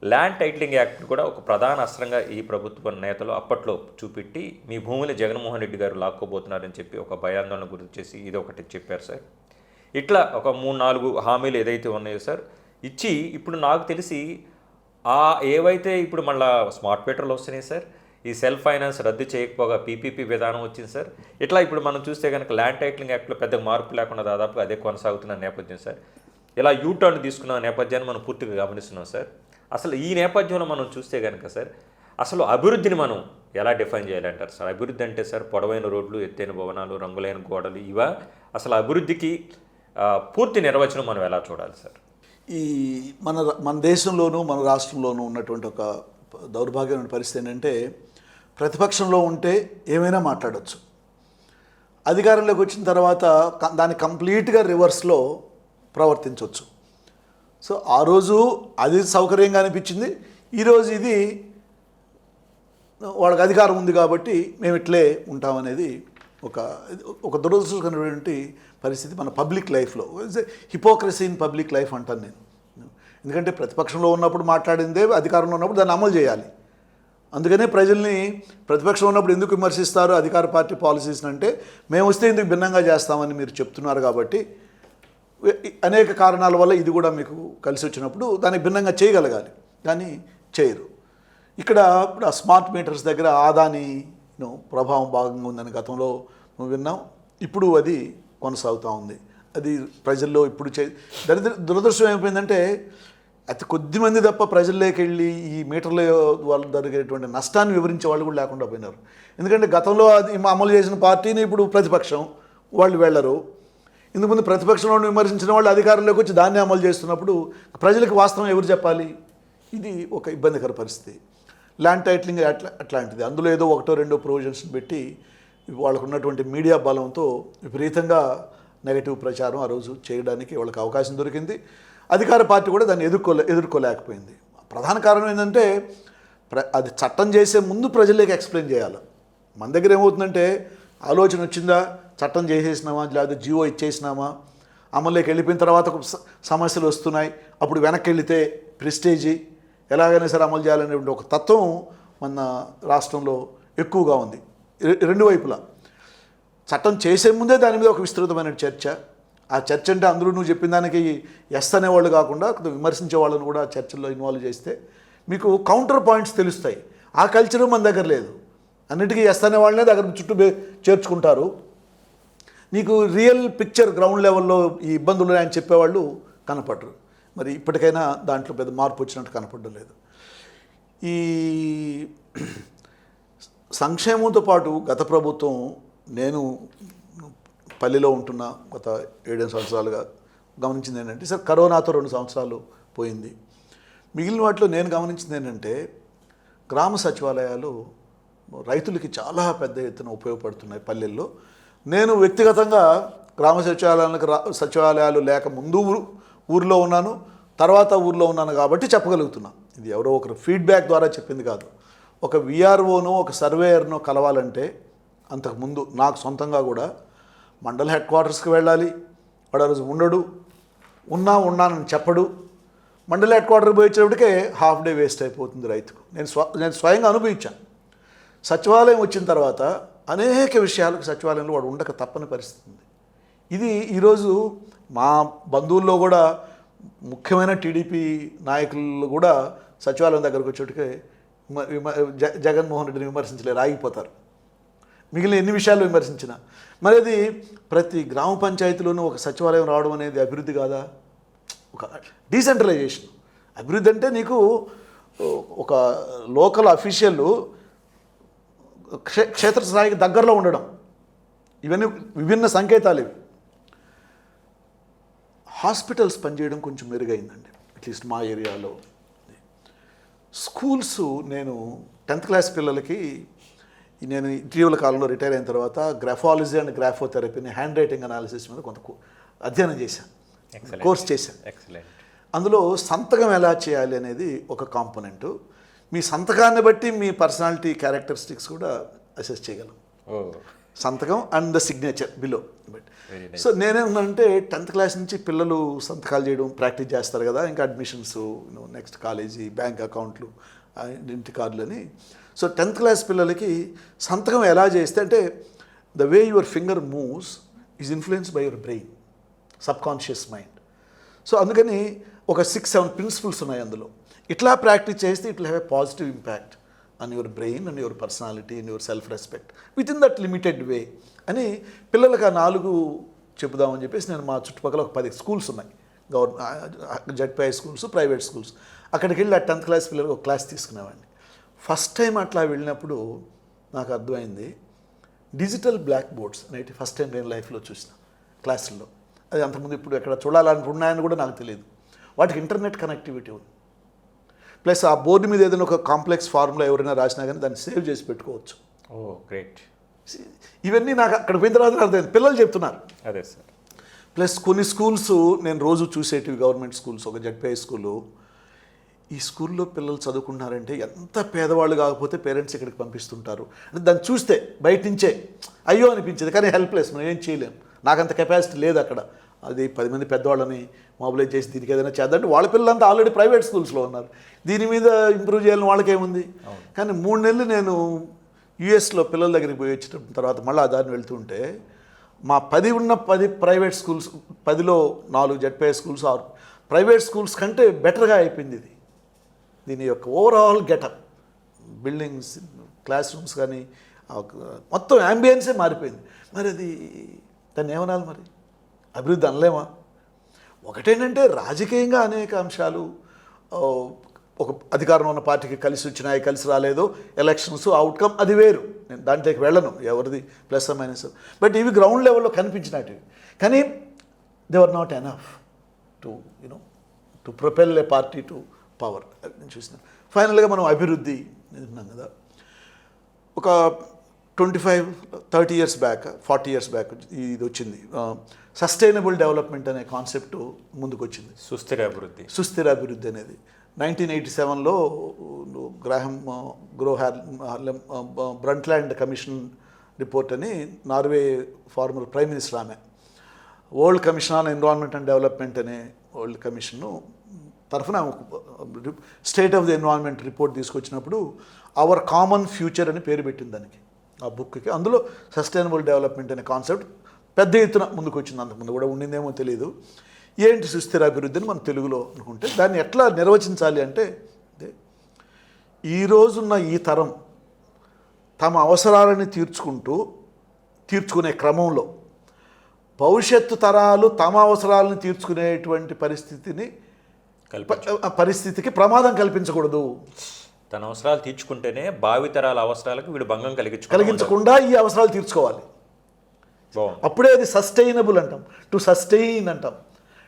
ల్యాండ్ టైటిలింగ్ యాక్ట్ కూడా ఒక ప్రధాన అస్త్రంగా ఈ ప్రభుత్వ నేతలు అప్పట్లో చూపెట్టి మీ భూమిని జగన్మోహన్ రెడ్డి గారు లాక్కోబోతున్నారని చెప్పి ఒక భయాందోళన గురి చేసి ఇది ఒకటి చెప్పారు సార్. ఇట్లా ఒక 3-4 హామీలు ఏదైతే ఉన్నాయో సార్ ఇచ్చి ఇప్పుడు నాకు తెలిసి ఏవైతే ఇప్పుడు మళ్ళీ స్మార్ట్ మీటర్లు వస్తున్నాయి సార్, ఈ సెల్ఫ్ ఫైనాన్స్ రద్దు చేయకపోగా పీపీపీ విధానం వచ్చింది సార్. ఇట్లా ఇప్పుడు మనం చూస్తే కనుక ల్యాండ్ టైటిలింగ్ యాక్ట్లో పెద్ద మార్పు లేకుండా దాదాపు అదే కొనసాగుతున్న నేపథ్యం సార్. ఇలా యూటర్న్ తీసుకున్న నేపథ్యాన్ని మనం పూర్తిగా గమనిస్తున్నాం సార్. అసలు ఈ నేపథ్యంలో మనం చూస్తే కనుక సార్ అసలు అభివృద్ధిని మనం ఎలా డిఫైన్ చేయాలంటారు సార్? అభివృద్ధి అంటే సార్ పొడవైన రోడ్లు, ఎత్తైన భవనాలు, రంగులైన గోడలు, ఇవా అసలు అభివృద్ధికి పూర్తి నిర్వచనం మనం ఎలా చూడాలి సార్? ఈ మన దేశంలోనూ మన రాష్ట్రంలోనూ ఉన్నటువంటి ఒక దౌర్భాగ్యమైన పరిస్థితి ఏంటంటే ప్రతిపక్షంలో ఉంటే ఏమైనా మాట్లాడవచ్చు, అధికారంలోకి వచ్చిన తర్వాత దాన్ని కంప్లీట్గా రివర్స్లో ప్రవర్తించవచ్చు. సో ఆ రోజు అది సౌకర్యంగా అనిపించింది, ఈరోజు ఇది వాళ్ళకి అధికారం ఉంది కాబట్టి మేము ఇట్లే ఉంటామనేది ఒక దురదృష్టకరమైనటువంటి పరిస్థితి మన పబ్లిక్ లైఫ్లో. హిపోక్రసీ ఇన్ పబ్లిక్ లైఫ్ అంటాను నేను. ఎందుకంటే ప్రతిపక్షంలో ఉన్నప్పుడు మాట్లాడిందే అధికారంలో ఉన్నప్పుడు దాన్ని అమలు చేయాలి. అందుకనే ప్రజల్ని ప్రతిపక్షంలో ఉన్నప్పుడు ఎందుకు విమర్శిస్తారు అధికార పార్టీ పాలసీస్ని అంటే మేము వస్తే ఎందుకు భిన్నంగా చేస్తామని మీరు చెప్తున్నారు కాబట్టి అనేక కారణాల వల్ల ఇది కూడా మీకు కలిసి వచ్చినప్పుడు దాన్ని భిన్నంగా చేయగలగాలి, కానీ చేయరు. ఇక్కడ ఇప్పుడు ఆ స్మార్ట్ మీటర్స్ దగ్గర ఆదాని ప్రభావం భాగంగా ఉందని గతంలో విన్నాం, ఇప్పుడు అది కొనసాగుతూ ఉంది. అది ప్రజల్లో ఇప్పుడు దురదృష్టం ఏమైపోయిందంటే అతి కొద్ది మంది తప్ప ప్రజల్లోకి వెళ్ళి ఈ మీటర్ల వాళ్ళు జరిగేటువంటి నష్టాన్ని వివరించే వాళ్ళు కూడా లేకుండా పోయినారు. ఎందుకంటే గతంలో అది అమలు చేసిన పార్టీని ఇప్పుడు ప్రతిపక్షం వాళ్ళు వెళ్ళరు. ఇందుకుముందు ప్రతిపక్షంలో విమర్శించిన వాళ్ళు అధికారంలోకి వచ్చి దాన్ని అమలు చేస్తున్నప్పుడు ప్రజలకు వాస్తవం ఎవరు చెప్పాలి? ఇది ఒక ఇబ్బందికర పరిస్థితి. ల్యాండ్ టైటిలింగ్ అట్లాంటిది. అందులో ఏదో 1-2 ప్రొవిజన్స్ పెట్టి వాళ్ళకు ఉన్నటువంటి మీడియా బలంతో విపరీతంగా నెగటివ్ ప్రచారం ఆ రోజు చేయడానికి వాళ్ళకి అవకాశం దొరికింది. అధికార పార్టీ కూడా దాన్ని ఎదుర్కోలేకపోయింది. ప్రధాన కారణం ఏంటంటే అది చట్టం చేసే ముందు ప్రజలకు ఎక్స్ప్లెయిన్ చేయాలి. మన దగ్గర ఏమవుతుందంటే ఆలోచన వచ్చిందా, చట్టం చేసేసినామా, లేదా జీవో ఇచ్చేసినామా, అమల్లోకి వెళ్ళిపోయిన తర్వాత సమస్యలు వస్తున్నాయి, అప్పుడు వెనక్కి వెళితే ప్రెస్టేజీ ఎలాగైనా సరే అమలు చేయాలనే ఒక తత్వం మన రాష్ట్రంలో ఎక్కువగా ఉంది. రెండు వైపులా చట్టం చేసే ముందే దాని మీద ఒక విస్తృతమైన చర్చ. ఆ చర్చ అంటే అందరూ నువ్వు చెప్పిన దానికి ఎస్ అనేవాళ్ళు కాకుండా విమర్శించే వాళ్ళని కూడా చర్చల్లో ఇన్వాల్వ్ చేస్తే మీకు కౌంటర్ పాయింట్స్ తెలుస్తాయి. ఆ కల్చరు మన దగ్గర లేదు. అన్నిటికీ ఎస్ అనే వాళ్ళనే దగ్గర చుట్టూ చేర్చుకుంటారు. నీకు రియల్ పిక్చర్ గ్రౌండ్ లెవెల్లో ఈ ఇబ్బందులు ఆయన చెప్పేవాళ్ళు కనపడరు. మరి ఇప్పటికైనా దాంట్లో పెద్ద మార్పు వచ్చినట్టు కనపడడం లేదు. ఈ సంక్షేమంతో పాటు గత ప్రభుత్వం, నేను పల్లెలో ఉంటున్న గత 7 సంవత్సరాలుగా గమనించింది ఏంటంటే సార్, కరోనాతో 2 సంవత్సరాలు పోయింది. మిగిలిన వాటిలో నేను గమనించింది ఏంటంటే గ్రామ సచివాలయాలు రైతులకి చాలా పెద్ద ఎత్తున ఉపయోగపడుతున్నాయి పల్లెల్లో. నేను వ్యక్తిగతంగా గ్రామ సచివాలయాలు లేక ముందు ఊరిలో ఉన్నాను, తర్వాత ఊరిలో ఉన్నాను కాబట్టి చెప్పగలుగుతున్నా. ఇది ఎవరో ఒకరు ఫీడ్బ్యాక్ ద్వారా చెప్పింది కాదు. ఒక విఆర్ఓనో ఒక సర్వేయర్నో కలవాలంటే అంతకుముందు నాకు సొంతంగా కూడా మండల హెడ్ క్వార్టర్స్కి వెళ్ళాలి. వాడు ఆ రోజు ఉండడు, ఉన్నానని చెప్పడు. మండల హెడ్ క్వార్టర్కి పోయేటప్పటికే హాఫ్ డే వేస్ట్ అయిపోతుంది రైతుకు. నేను స్వయంగా అనుభవించాను. సచివాలయం వచ్చిన తర్వాత అనేక విషయాలకు సచివాలయంలో వాడు ఉండక తప్పని పరిస్థితి ఉంది. ఇది ఈరోజు మా బంధువుల్లో కూడా ముఖ్యమైన టీడీపీ నాయకులు కూడా సచివాలయం దగ్గరకు వచ్చేటికే జగన్మోహన్ రెడ్డిని విమర్శించలేరు, ఆగిపోతారు. మిగిలిన ఎన్ని విషయాలు విమర్శించినా. మరి అది ప్రతి గ్రామ పంచాయతీలోనూ ఒక సచివాలయం రావడం అనేది అభివృద్ధి కాదా? ఒక డీసెంట్రలైజేషన్. అభివృద్ధి అంటే నీకు ఒక లోకల్ అఫీషియల్ క్షేత్రస్థాయికి దగ్గరలో ఉండడం, ఇవన్నీ విభిన్న సంకేతాలు. ఇవి హాస్పిటల్స్ పనిచేయడం కొంచెం మెరుగైందండి, అట్లీస్ట్ మా ఏరియాలో. స్కూల్స్, నేను 10th క్లాస్ పిల్లలకి నేను ఇటీవల కాలంలో రిటైర్ అయిన తర్వాత గ్రాఫాలజీ అండ్ గ్రాఫోథెరపీని హ్యాండ్ రైటింగ్ అనాలిసిస్ మీద కొంత అధ్యయనం చేశాను, కోర్స్ చేశాను. అందులో సంతకం ఎలా చేయాలి అనేది ఒక కాంపోనెంటు. మీ సంతకాన్ని బట్టి మీ పర్సనాలిటీ క్యారెక్టరిస్టిక్స్ కూడా అసెస్ చేయగలం. ఓ సంతకం and the signature below. Very nice. So నేనేమన్నానంటే 10th క్లాస్ నుంచి పిల్లలు సంతకాలు చేయడం ప్రాక్టీస్ చేస్తారు కదా, ఇంకా అడ్మిషన్స్, నెక్స్ట్ కాలేజీ, బ్యాంక్ అకౌంట్లు, ఇంటి కార్డులని. సో 10th క్లాస్ పిల్లలకి సంతకం ఎలా చేస్తే అంటే the way your finger moves is influenced by your brain, subconscious mind. So అందుకని ఒక 6-7 ప్రిన్సిపల్స్ ఉన్నాయి అందులో. ఇట్లా ప్రాక్టీస్ చేస్తే it will have a positive impact on your brain and your personality and your self respect with in that limited way అని పిల్లలకు ఆ 4 చెబుదామని చెప్పేసి నేను మా చుట్టుపక్కల ఒక 10 స్కూల్స్ ఉన్నాయి, జడ్పీఐ స్కూల్స్, ప్రైవేట్ స్కూల్స్. అక్కడికి వెళ్ళి ఆ 10th క్లాస్ పిల్లలకు ఒక క్లాస్ తీసుకునేవాడిని. ఫస్ట్ టైం అట్లా వెళ్ళినప్పుడు నాకు అర్థమైంది డిజిటల్ బ్లాక్ బోర్డ్స్ అనేవి ఫస్ట్ టైం నేను లైఫ్లో చూసిన క్లాసుల్లో. అది అంతకుముందు ఇప్పుడు ఎక్కడ చూడాలనుకున్నాయని కూడా నాకు తెలియదు. వాటికి ఇంటర్నెట్ కనెక్టివిటీ ఉంది. ప్లస్ ఆ బోర్డు మీద ఏదైనా ఒక కాంప్లెక్స్ ఫార్ములా ఎవరైనా రాసినా కానీ దాన్ని సేవ్ చేసి పెట్టుకోవచ్చు. ఓ గ్రేట్. ఇవన్నీ నాకు అక్కడ పోయిన తర్వాత అర్థమైంది, పిల్లలు చెప్తున్నారు. అదే సార్. ప్లస్ కొన్ని స్కూల్స్ నేను రోజు చూసేటివి గవర్నమెంట్ స్కూల్స్, ఒక జడ్పీఐ స్కూలు. ఈ స్కూల్లో పిల్లలు చదువుకుంటున్నారంటే ఎంత పేదవాళ్ళు కాకపోతే పేరెంట్స్ ఇక్కడికి పంపిస్తుంటారు అంటే దాన్ని చూస్తే బయట నుంచే అయ్యో అనిపించేది. కానీ హెల్ప్లెస్, మనం ఏం చేయలేం. నాకంత కెపాసిటీ లేదు అక్కడ. అది 10 మంది పెద్దవాళ్ళని మొబిలైజ్ చేసి దీనికి ఏదైనా చేద్దంటే వాళ్ళ పిల్లలంతా ఆల్రెడీ ప్రైవేట్ స్కూల్స్లో ఉన్నారు. దీని మీద ఇంప్రూవ్ చేయాలని వాళ్ళకేముంది. కానీ 3 నెలలు నేను యూఎస్లో పిల్లల దగ్గరికి పోయి వచ్చిన తర్వాత మళ్ళీ ఆ దారిని వెళ్తుంటే మా 10 ప్రైవేట్ స్కూల్స్, 10లో 4 జడ్పీఐ స్కూల్స్, 6 ప్రైవేట్ స్కూల్స్ కంటే బెటర్గా అయిపోయింది ఇది. దీని యొక్క overall getup, buildings, classrooms కానీ మొత్తం యాంబియన్సే మారిపోయింది. మరి అది దాన్ని ఏమనాలి, మరి అభివృద్ధి అనలేమా? ఒకటేంటంటే రాజకీయంగా అనేక అంశాలు, ఒక అధికారంలో ఉన్న పార్టీకి కలిసి వచ్చినాయి, కలిసి రాలేదు, ఎలక్షన్స్ అవుట్కమ్ అది వేరు, నేను దాంట్లోకి వెళ్ళను, ఎవరిది ప్లస్ మైనస్. బట్ ఇవి గ్రౌండ్ లెవెల్లో కనిపించినట్టు. కానీ they are not enough to to propel a party to power. నేను చూసిన ఫైనల్గా మనం అభివృద్ధి ఉన్నాం కదా, ఒక 25-30 years బ్యాక్, 40 years బ్యాక్ ఇది వచ్చింది. సస్టైనబుల్ డెవలప్మెంట్ అనే కాన్సెప్ట్ ముందుకు వచ్చింది. సుస్థిర అభివృద్ధి అనేది 1987లో బ్రంట్లాండ్ కమిషన్ రిపోర్ట్ అని నార్వే ఫార్మర్ ప్రైమ్ మినిస్టర్ ఆమె world commission on environment and development అనే వరల్డ్ కమిషన్ తరఫున state of the environment report తీసుకొచ్చినప్పుడు అవర్ కామన్ ఫ్యూచర్ అని పేరు పెట్టింది దానికి, ఆ బుక్కి. అందులో సస్టైనబుల్ డెవలప్మెంట్ అనే కాన్సెప్ట్ పెద్ద ఎత్తున ముందుకు వచ్చింది. అంతకుముందు కూడా ఉండిందేమో తెలియదు. ఏంటి సుస్థిర అభివృద్ధిని మనం తెలుగులో అనుకుంటే దాన్ని ఎట్లా నిర్వచించాలి అంటే, ఈరోజున్న ఈ తరం తమ అవసరాలని తీర్చుకునే క్రమంలో భవిష్యత్తు తరాలు తమ అవసరాలను తీర్చుకునేటువంటి పరిస్థితికి ప్రమాదం కల్పించకూడదు. తన అవసరాలు తీర్చుకుంటేనే భావితరాల అవసరాలకు వీడు భంగం కలిగించకుండా ఈ అవసరాలు తీర్చుకోవాలి. అప్పుడే అది సస్టైనబుల్ అంటాం, టు సస్టైన్ అంటాం.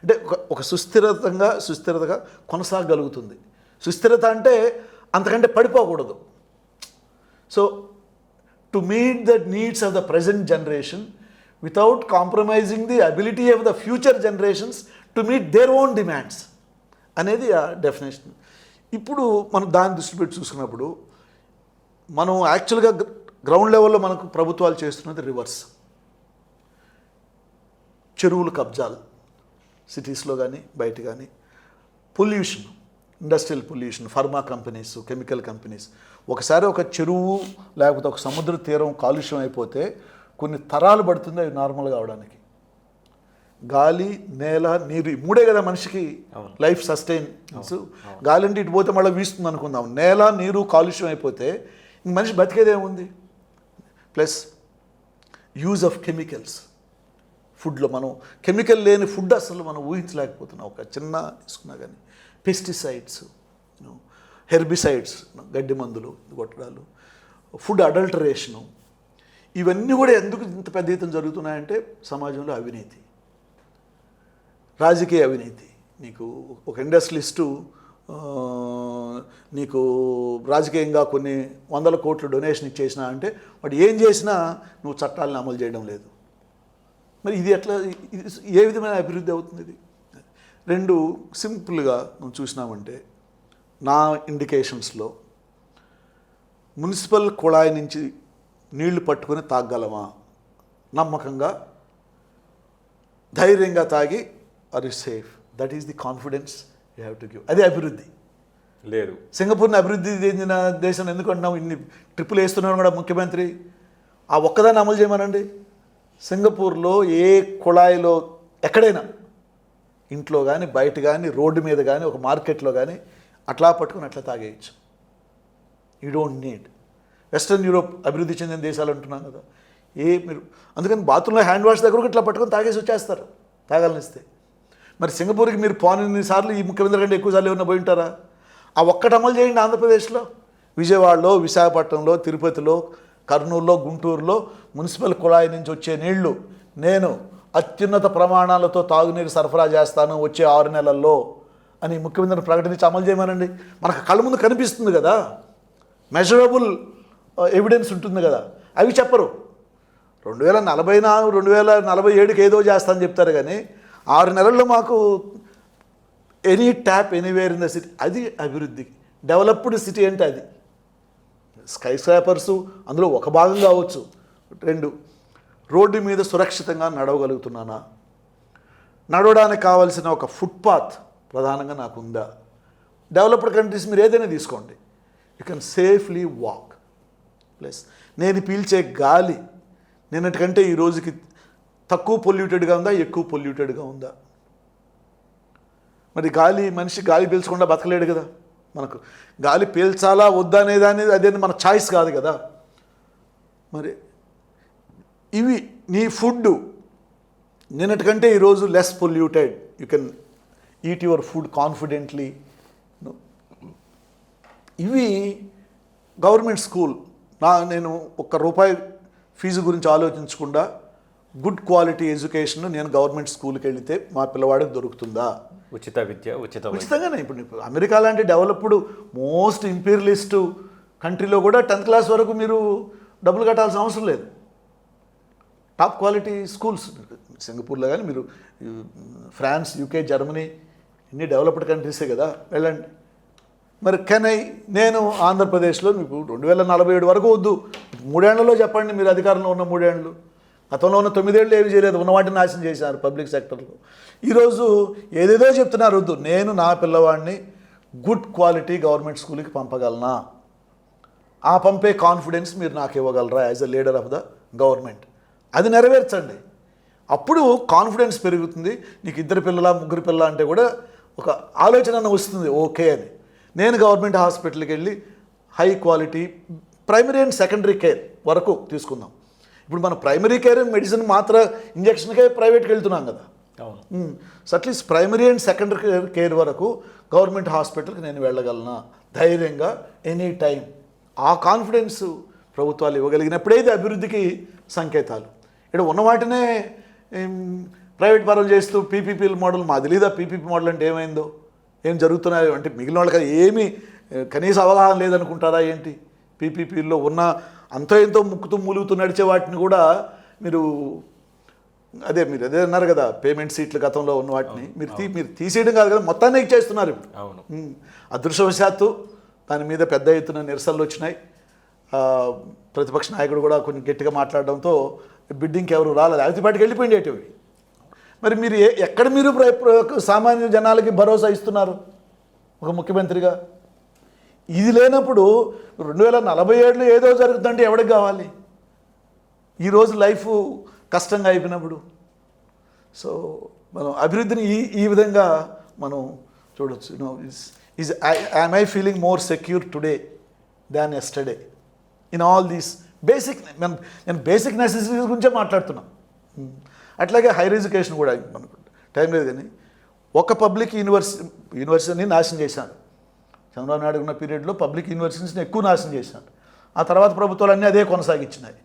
అంటే ఒక సుస్థిరతగా కొనసాగలుగుతుంది. సుస్థిరత అంటే అంతకంటే పడిపోకూడదు. So to meet the needs of the present generation without compromising the ability of the future generations to meet their own demands అనేది ఆ డెఫినేషన్. ఇప్పుడు మనం దాన్ని దృష్టి పెట్టి చూసుకున్నప్పుడు మనం యాక్చువల్గా గ్రౌండ్ లెవెల్లో మనకు ప్రభుత్వాలు చేస్తున్నది రివర్స్. చెరువులు కబ్జాలు సిటీస్లో కానీ బయట కానీ, pollution, industrial pollution, pharma companies, chemical companies. ఒకసారి ఒక చెరువు లేకపోతే ఒక సముద్ర తీరం కాలుష్యం అయిపోతే కొన్ని తరాలు పడుతుంది అవి నార్మల్గా అవడానికి. గాలి, నేల, నీరు, ఈ 3 కదా మనిషికి లైఫ్ సస్టైన్స్. గాలి అంటే ఇటు పోతే మళ్ళీ వీస్తుంది అనుకుందాం. నేల, నీరు కాలుష్యం అయిపోతే ఇంక మనిషి బతికేదేముంది? ప్లస్ యూజ్ ఆఫ్ కెమికల్స్ ఫుడ్లో. మనం కెమికల్ లేని ఫుడ్ అసలు మనం ఊహించలేకపోతున్నాం. ఒక చిన్న తీసుకున్నా కానీ పెస్టిసైడ్స్, హెర్బిసైడ్స్, గడ్డి మందులు కొట్టడాలు, ఫుడ్ అడల్టరేషను, ఇవన్నీ కూడా ఎందుకు ఇంత పెద్ద ఎత్తున జరుగుతున్నాయంటే సమాజంలో అవినీతి, రాజకీయ అవినీతి. నీకు ఒక ఇండస్ట్రియలిస్టు నీకు రాజకీయంగా కొన్ని 100 కోట్లు డొనేషన్ ఇచ్చేసినా అంటే వాడు ఏం చేసినా నువ్వు చట్టాలను అమలు చేయడం లేదు. మరి ఇది ఎట్లా, ఏ విధమైన అభివృద్ధి అవుతుంది? ఇది రెండు సింపుల్గా మనం చూసినామంటే నా ఇండికేషన్స్లో మున్సిపల్ కుళాయి నుంచి నీళ్లు పట్టుకొని తాగలమా, నమ్మకంగా ధైర్యంగా తాగి are you safe, that is the confidence you have to give. అదే అభివృద్ధి. లేదు, సింగపూర్ని అభివృద్ధి చెందిన దేశం ఎందుకు అంటున్నాం? ఇన్ని ట్రిప్పులు వేస్తున్నాడు కూడా ముఖ్యమంత్రి. ఆ ఒక్కదాన్ని అమలు చేయమనండి. సింగపూర్లో ఏ కుళాయిలో ఎక్కడైనా ఇంట్లో కానీ బయట కానీ రోడ్డు మీద కానీ ఒక మార్కెట్లో కానీ అట్లా పట్టుకుని అట్లా తాగేయచ్చు. You don't need. Western Europe అభివృద్ధి చెందిన దేశాలు అంటున్నాం కదా, మీరు అందుకని బాత్రూంలో హ్యాండ్ వాష్ దగ్గర కూడా ఇట్లా పట్టుకొని తాగేసి వచ్చేస్తారు తాగాలనిస్తే. మరి సింగపూర్కి మీరు పోని సార్లు ఈ ముఖ్యమంత్రి కంటే ఎక్కువ సార్లు ఏమన్నా పోయి ఉంటారా? ఆ ఒక్కటి అమలు చేయండి. ఆంధ్రప్రదేశ్లో విజయవాడలో, విశాఖపట్నంలో, తిరుపతిలో, కర్నూలులో, గుంటూరులో మున్సిపల్ కుళాయి నుంచి వచ్చే నీళ్లు నేను అత్యున్నత ప్రమాణాలతో తాగునీరు సరఫరా చేస్తాను వచ్చే 6 నెలల్లో అని ముఖ్యమంత్రిని ప్రకటించి అమలు చేయమనండి. మనకు కళ్ళ ముందు కనిపిస్తుంది కదా, మెజరబుల్ ఎవిడెన్స్ ఉంటుంది కదా. అవి చెప్పరు. 2044, 2047కి ఏదో చేస్తానని చెప్తారు కానీ 6 నెలల్లో మాకు any tap anywhere in the city, అది అభివృద్ధి. డెవలప్డ్ సిటీ అంటే అది. స్కై స్క్రాపర్సు అందులో ఒక భాగం కావచ్చు. 2, రోడ్డు మీద సురక్షితంగా నడవగలుగుతున్నానా, నడవడానికి కావాల్సిన ఒక ఫుట్పాత్ ప్రధానంగా నాకు ఉందా? డెవలప్డ్ కంట్రీస్ మీరు ఏదైనా తీసుకోండి, you can safely walk. Plus నేను పీల్చే గాలి నిన్నటికంటే ఈ రోజుకి తక్కువ పొల్యూటెడ్గా ఉందా, ఎక్కువ పొల్యూటెడ్గా ఉందా? మరి మనిషి గాలి పీల్చకుండా బతకలేడు కదా. మనకు గాలి పీల్చాలా వద్దా అనేది అదేది మన చాయిస్ కాదు కదా. మరి ఇవి నీ ఫుడ్ నిన్నటికంటే ఈరోజు less polluted, you can eat your food confidently. ఇవి గవర్నమెంట్ స్కూల్ నేను ₹1 ఫీజు గురించి ఆలోచించకుండా గుడ్ క్వాలిటీ ఎడ్యుకేషన్ నేను గవర్నమెంట్ స్కూల్కి వెళితే మా పిల్లవాడికి దొరుకుతుందా? ఉచిత విద్య, ఉచితంగానే. ఇప్పుడు అమెరికా లాంటి డెవలప్డ్ మోస్ట్ ఇంపీరియలిస్ట్ కంట్రీలో కూడా 10th క్లాస్ వరకు మీరు డబ్బులు కట్టాల్సిన అవసరం లేదు. టాప్ క్వాలిటీ స్కూల్స్ సింగపూర్లో కానీ మీరు ఫ్రాన్స్, యూకే, జర్మనీ ఇన్ని డెవలప్డ్ కంట్రీసే కదా, వెళ్ళండి. మరి నేను ఆంధ్రప్రదేశ్లో మీకు 2047 వరకు వద్దు, 3 ఏళ్లలో చెప్పండి. మీరు అధికారంలో ఉన్న 3 ఏళ్ళు, గతంలో ఉన్న 9 ఏళ్ళు ఏమి చేయలేదు, ఉన్న వాటిని నాశనం చేశారు పబ్లిక్ సెక్టర్లో. ఈరోజు ఏదేదో చెప్తున్నారు. వద్దు, నేను నా పిల్లవాడిని గుడ్ క్వాలిటీ గవర్నమెంట్ స్కూల్కి పంపగలనా? ఆ పంపే కాన్ఫిడెన్స్ మీరు నాకు ఇవ్వగలరా as a leader of the government? అది నెరవేర్చండి. అప్పుడు కాన్ఫిడెన్స్ పెరుగుతుంది. నీకు 2 పిల్లల 3 పిల్లల అంటే కూడా ఒక ఆలోచన వస్తుంది, ఓకే అని. నేను గవర్నమెంట్ హాస్పిటల్కి వెళ్ళి high quality primary and secondary care వరకు తీసుకుందాం. ఇప్పుడు మన ప్రైమరీ కేర్ మెడిసిన్ మాత్ర ఇంజక్షన్కే ప్రైవేట్కి వెళ్తున్నాం కదా. So at least primary and secondary care వరకు గవర్నమెంట్ హాస్పిటల్కి నేను వెళ్ళగలనా ధైర్యంగా ఎనీ టైం? ఆ కాన్ఫిడెన్స్ ప్రభుత్వాలు ఇవ్వగలిగినప్పుడే ఇది అభివృద్ధికి సంకేతాలు. ఇక్కడ ఉన్న వాటినే ప్రైవేట్ పరం చేస్తూ పీపీపీ మోడల్, మా తెలీదా పీపీపీ మోడల్ అంటే ఏమైందో, ఏం జరుగుతున్నాయో అంటే మిగిలిన వాళ్ళకి ఏమీ కనీస అవగాహన లేదనుకుంటారా ఏంటి? పీపీపీల్లో ఉన్న అంతో ఎంతో ముక్కుతూ మూలుగుతూ నడిచే వాటిని కూడా మీరు అదే అన్నారు కదా, పేమెంట్ సీట్లు గతంలో ఉన్న వాటిని మీరు తీసేయడం కాదు కదా, మొత్తాన్ని ఇచ్చేస్తున్నారు ఇప్పుడు. అదృష్టవశాత్తు దాని మీద పెద్ద ఎత్తున నిరసనలు వచ్చినాయి. ప్రతిపక్ష నాయకుడు కూడా కొంచెం గట్టిగా మాట్లాడడంతో బిడ్డింగ్కి ఎవరు రాలేదు, అతిపాటికి వెళ్ళిపోయిండేటివి. మరి మీరు ఎక్కడ మీరు సామాన్య జనాలకి భరోసా ఇస్తున్నారు ఒక ముఖ్యమంత్రిగా? ఇది లేనప్పుడు 2047లో ఏదో జరుగుతుందంటే ఎవరికి కావాలి? ఈరోజు లైఫ్ కష్టంగా అయిపోయినప్పుడు. సో మనం అభివృద్ధిని ఈ విధంగా మనం చూడవచ్చు. am I feeling more secure today than yesterday in all these basic, నేను బేసిక్ నెసెసిటీస్ గురించే మాట్లాడుతున్నాను. అట్లాగే హైర్ ఎడ్యుకేషన్ కూడా మనకు టైం లేదు కానీ ఒక పబ్లిక్ యూనివర్సిటీని నాశనం చేశాను. చంద్రబాబు నాయుడు ఉన్న పీరియడ్లో పబ్లిక్ యూనివర్సిటీస్ని ఎక్కువ నాశనం చేశాను. ఆ తర్వాత ప్రభుత్వాలు అన్నీ అదే కొనసాగించినాయి.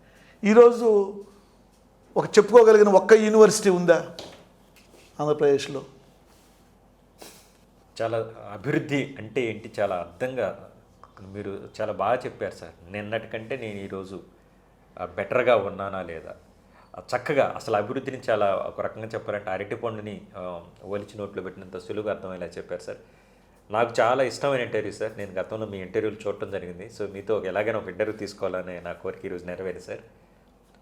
ఈరోజు ఒక చెప్పుకోగలిగిన ఒక్క యూనివర్సిటీ ఉందా ఆంధ్రప్రదేశ్లో? చాలా అభివృద్ధి అంటే ఏంటి చాలా అర్థంగా మీరు చాలా బాగా చెప్పారు సార్. నిన్నటికంటే నేను ఈరోజు బెటర్గా ఉన్నానా లేదా, చక్కగా అసలు అభివృద్ధిని చాలా ఒక రకంగా చెప్పాలంటే అరటి పండుని ఒలిచి నోట్లో పెట్టినంత సులువుగా అర్థమయ్యేలా చెప్పారు సార్. నాకు చాలా ఇష్టమైన ఇంటర్వ్యూ సార్. నేను గతంలో మీ ఇంటర్వ్యూలు చూడటం జరిగింది. సో మీతో ఎలాగైనా ఒక ఇంటర్వ్యూ తీసుకోవాలనే నా కోరిక ఈరోజు నెరవేరింది సార్.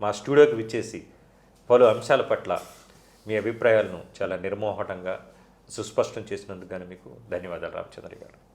మా స్టూడియోకి విచ్చేసి పలు అంశాల పట్ల మీ అభిప్రాయాలను చాలా నిర్మోహటంగా సుస్పష్టం చేసినందుకు గాను మీకు ధన్యవాదాలు రామచంద్ర గారు.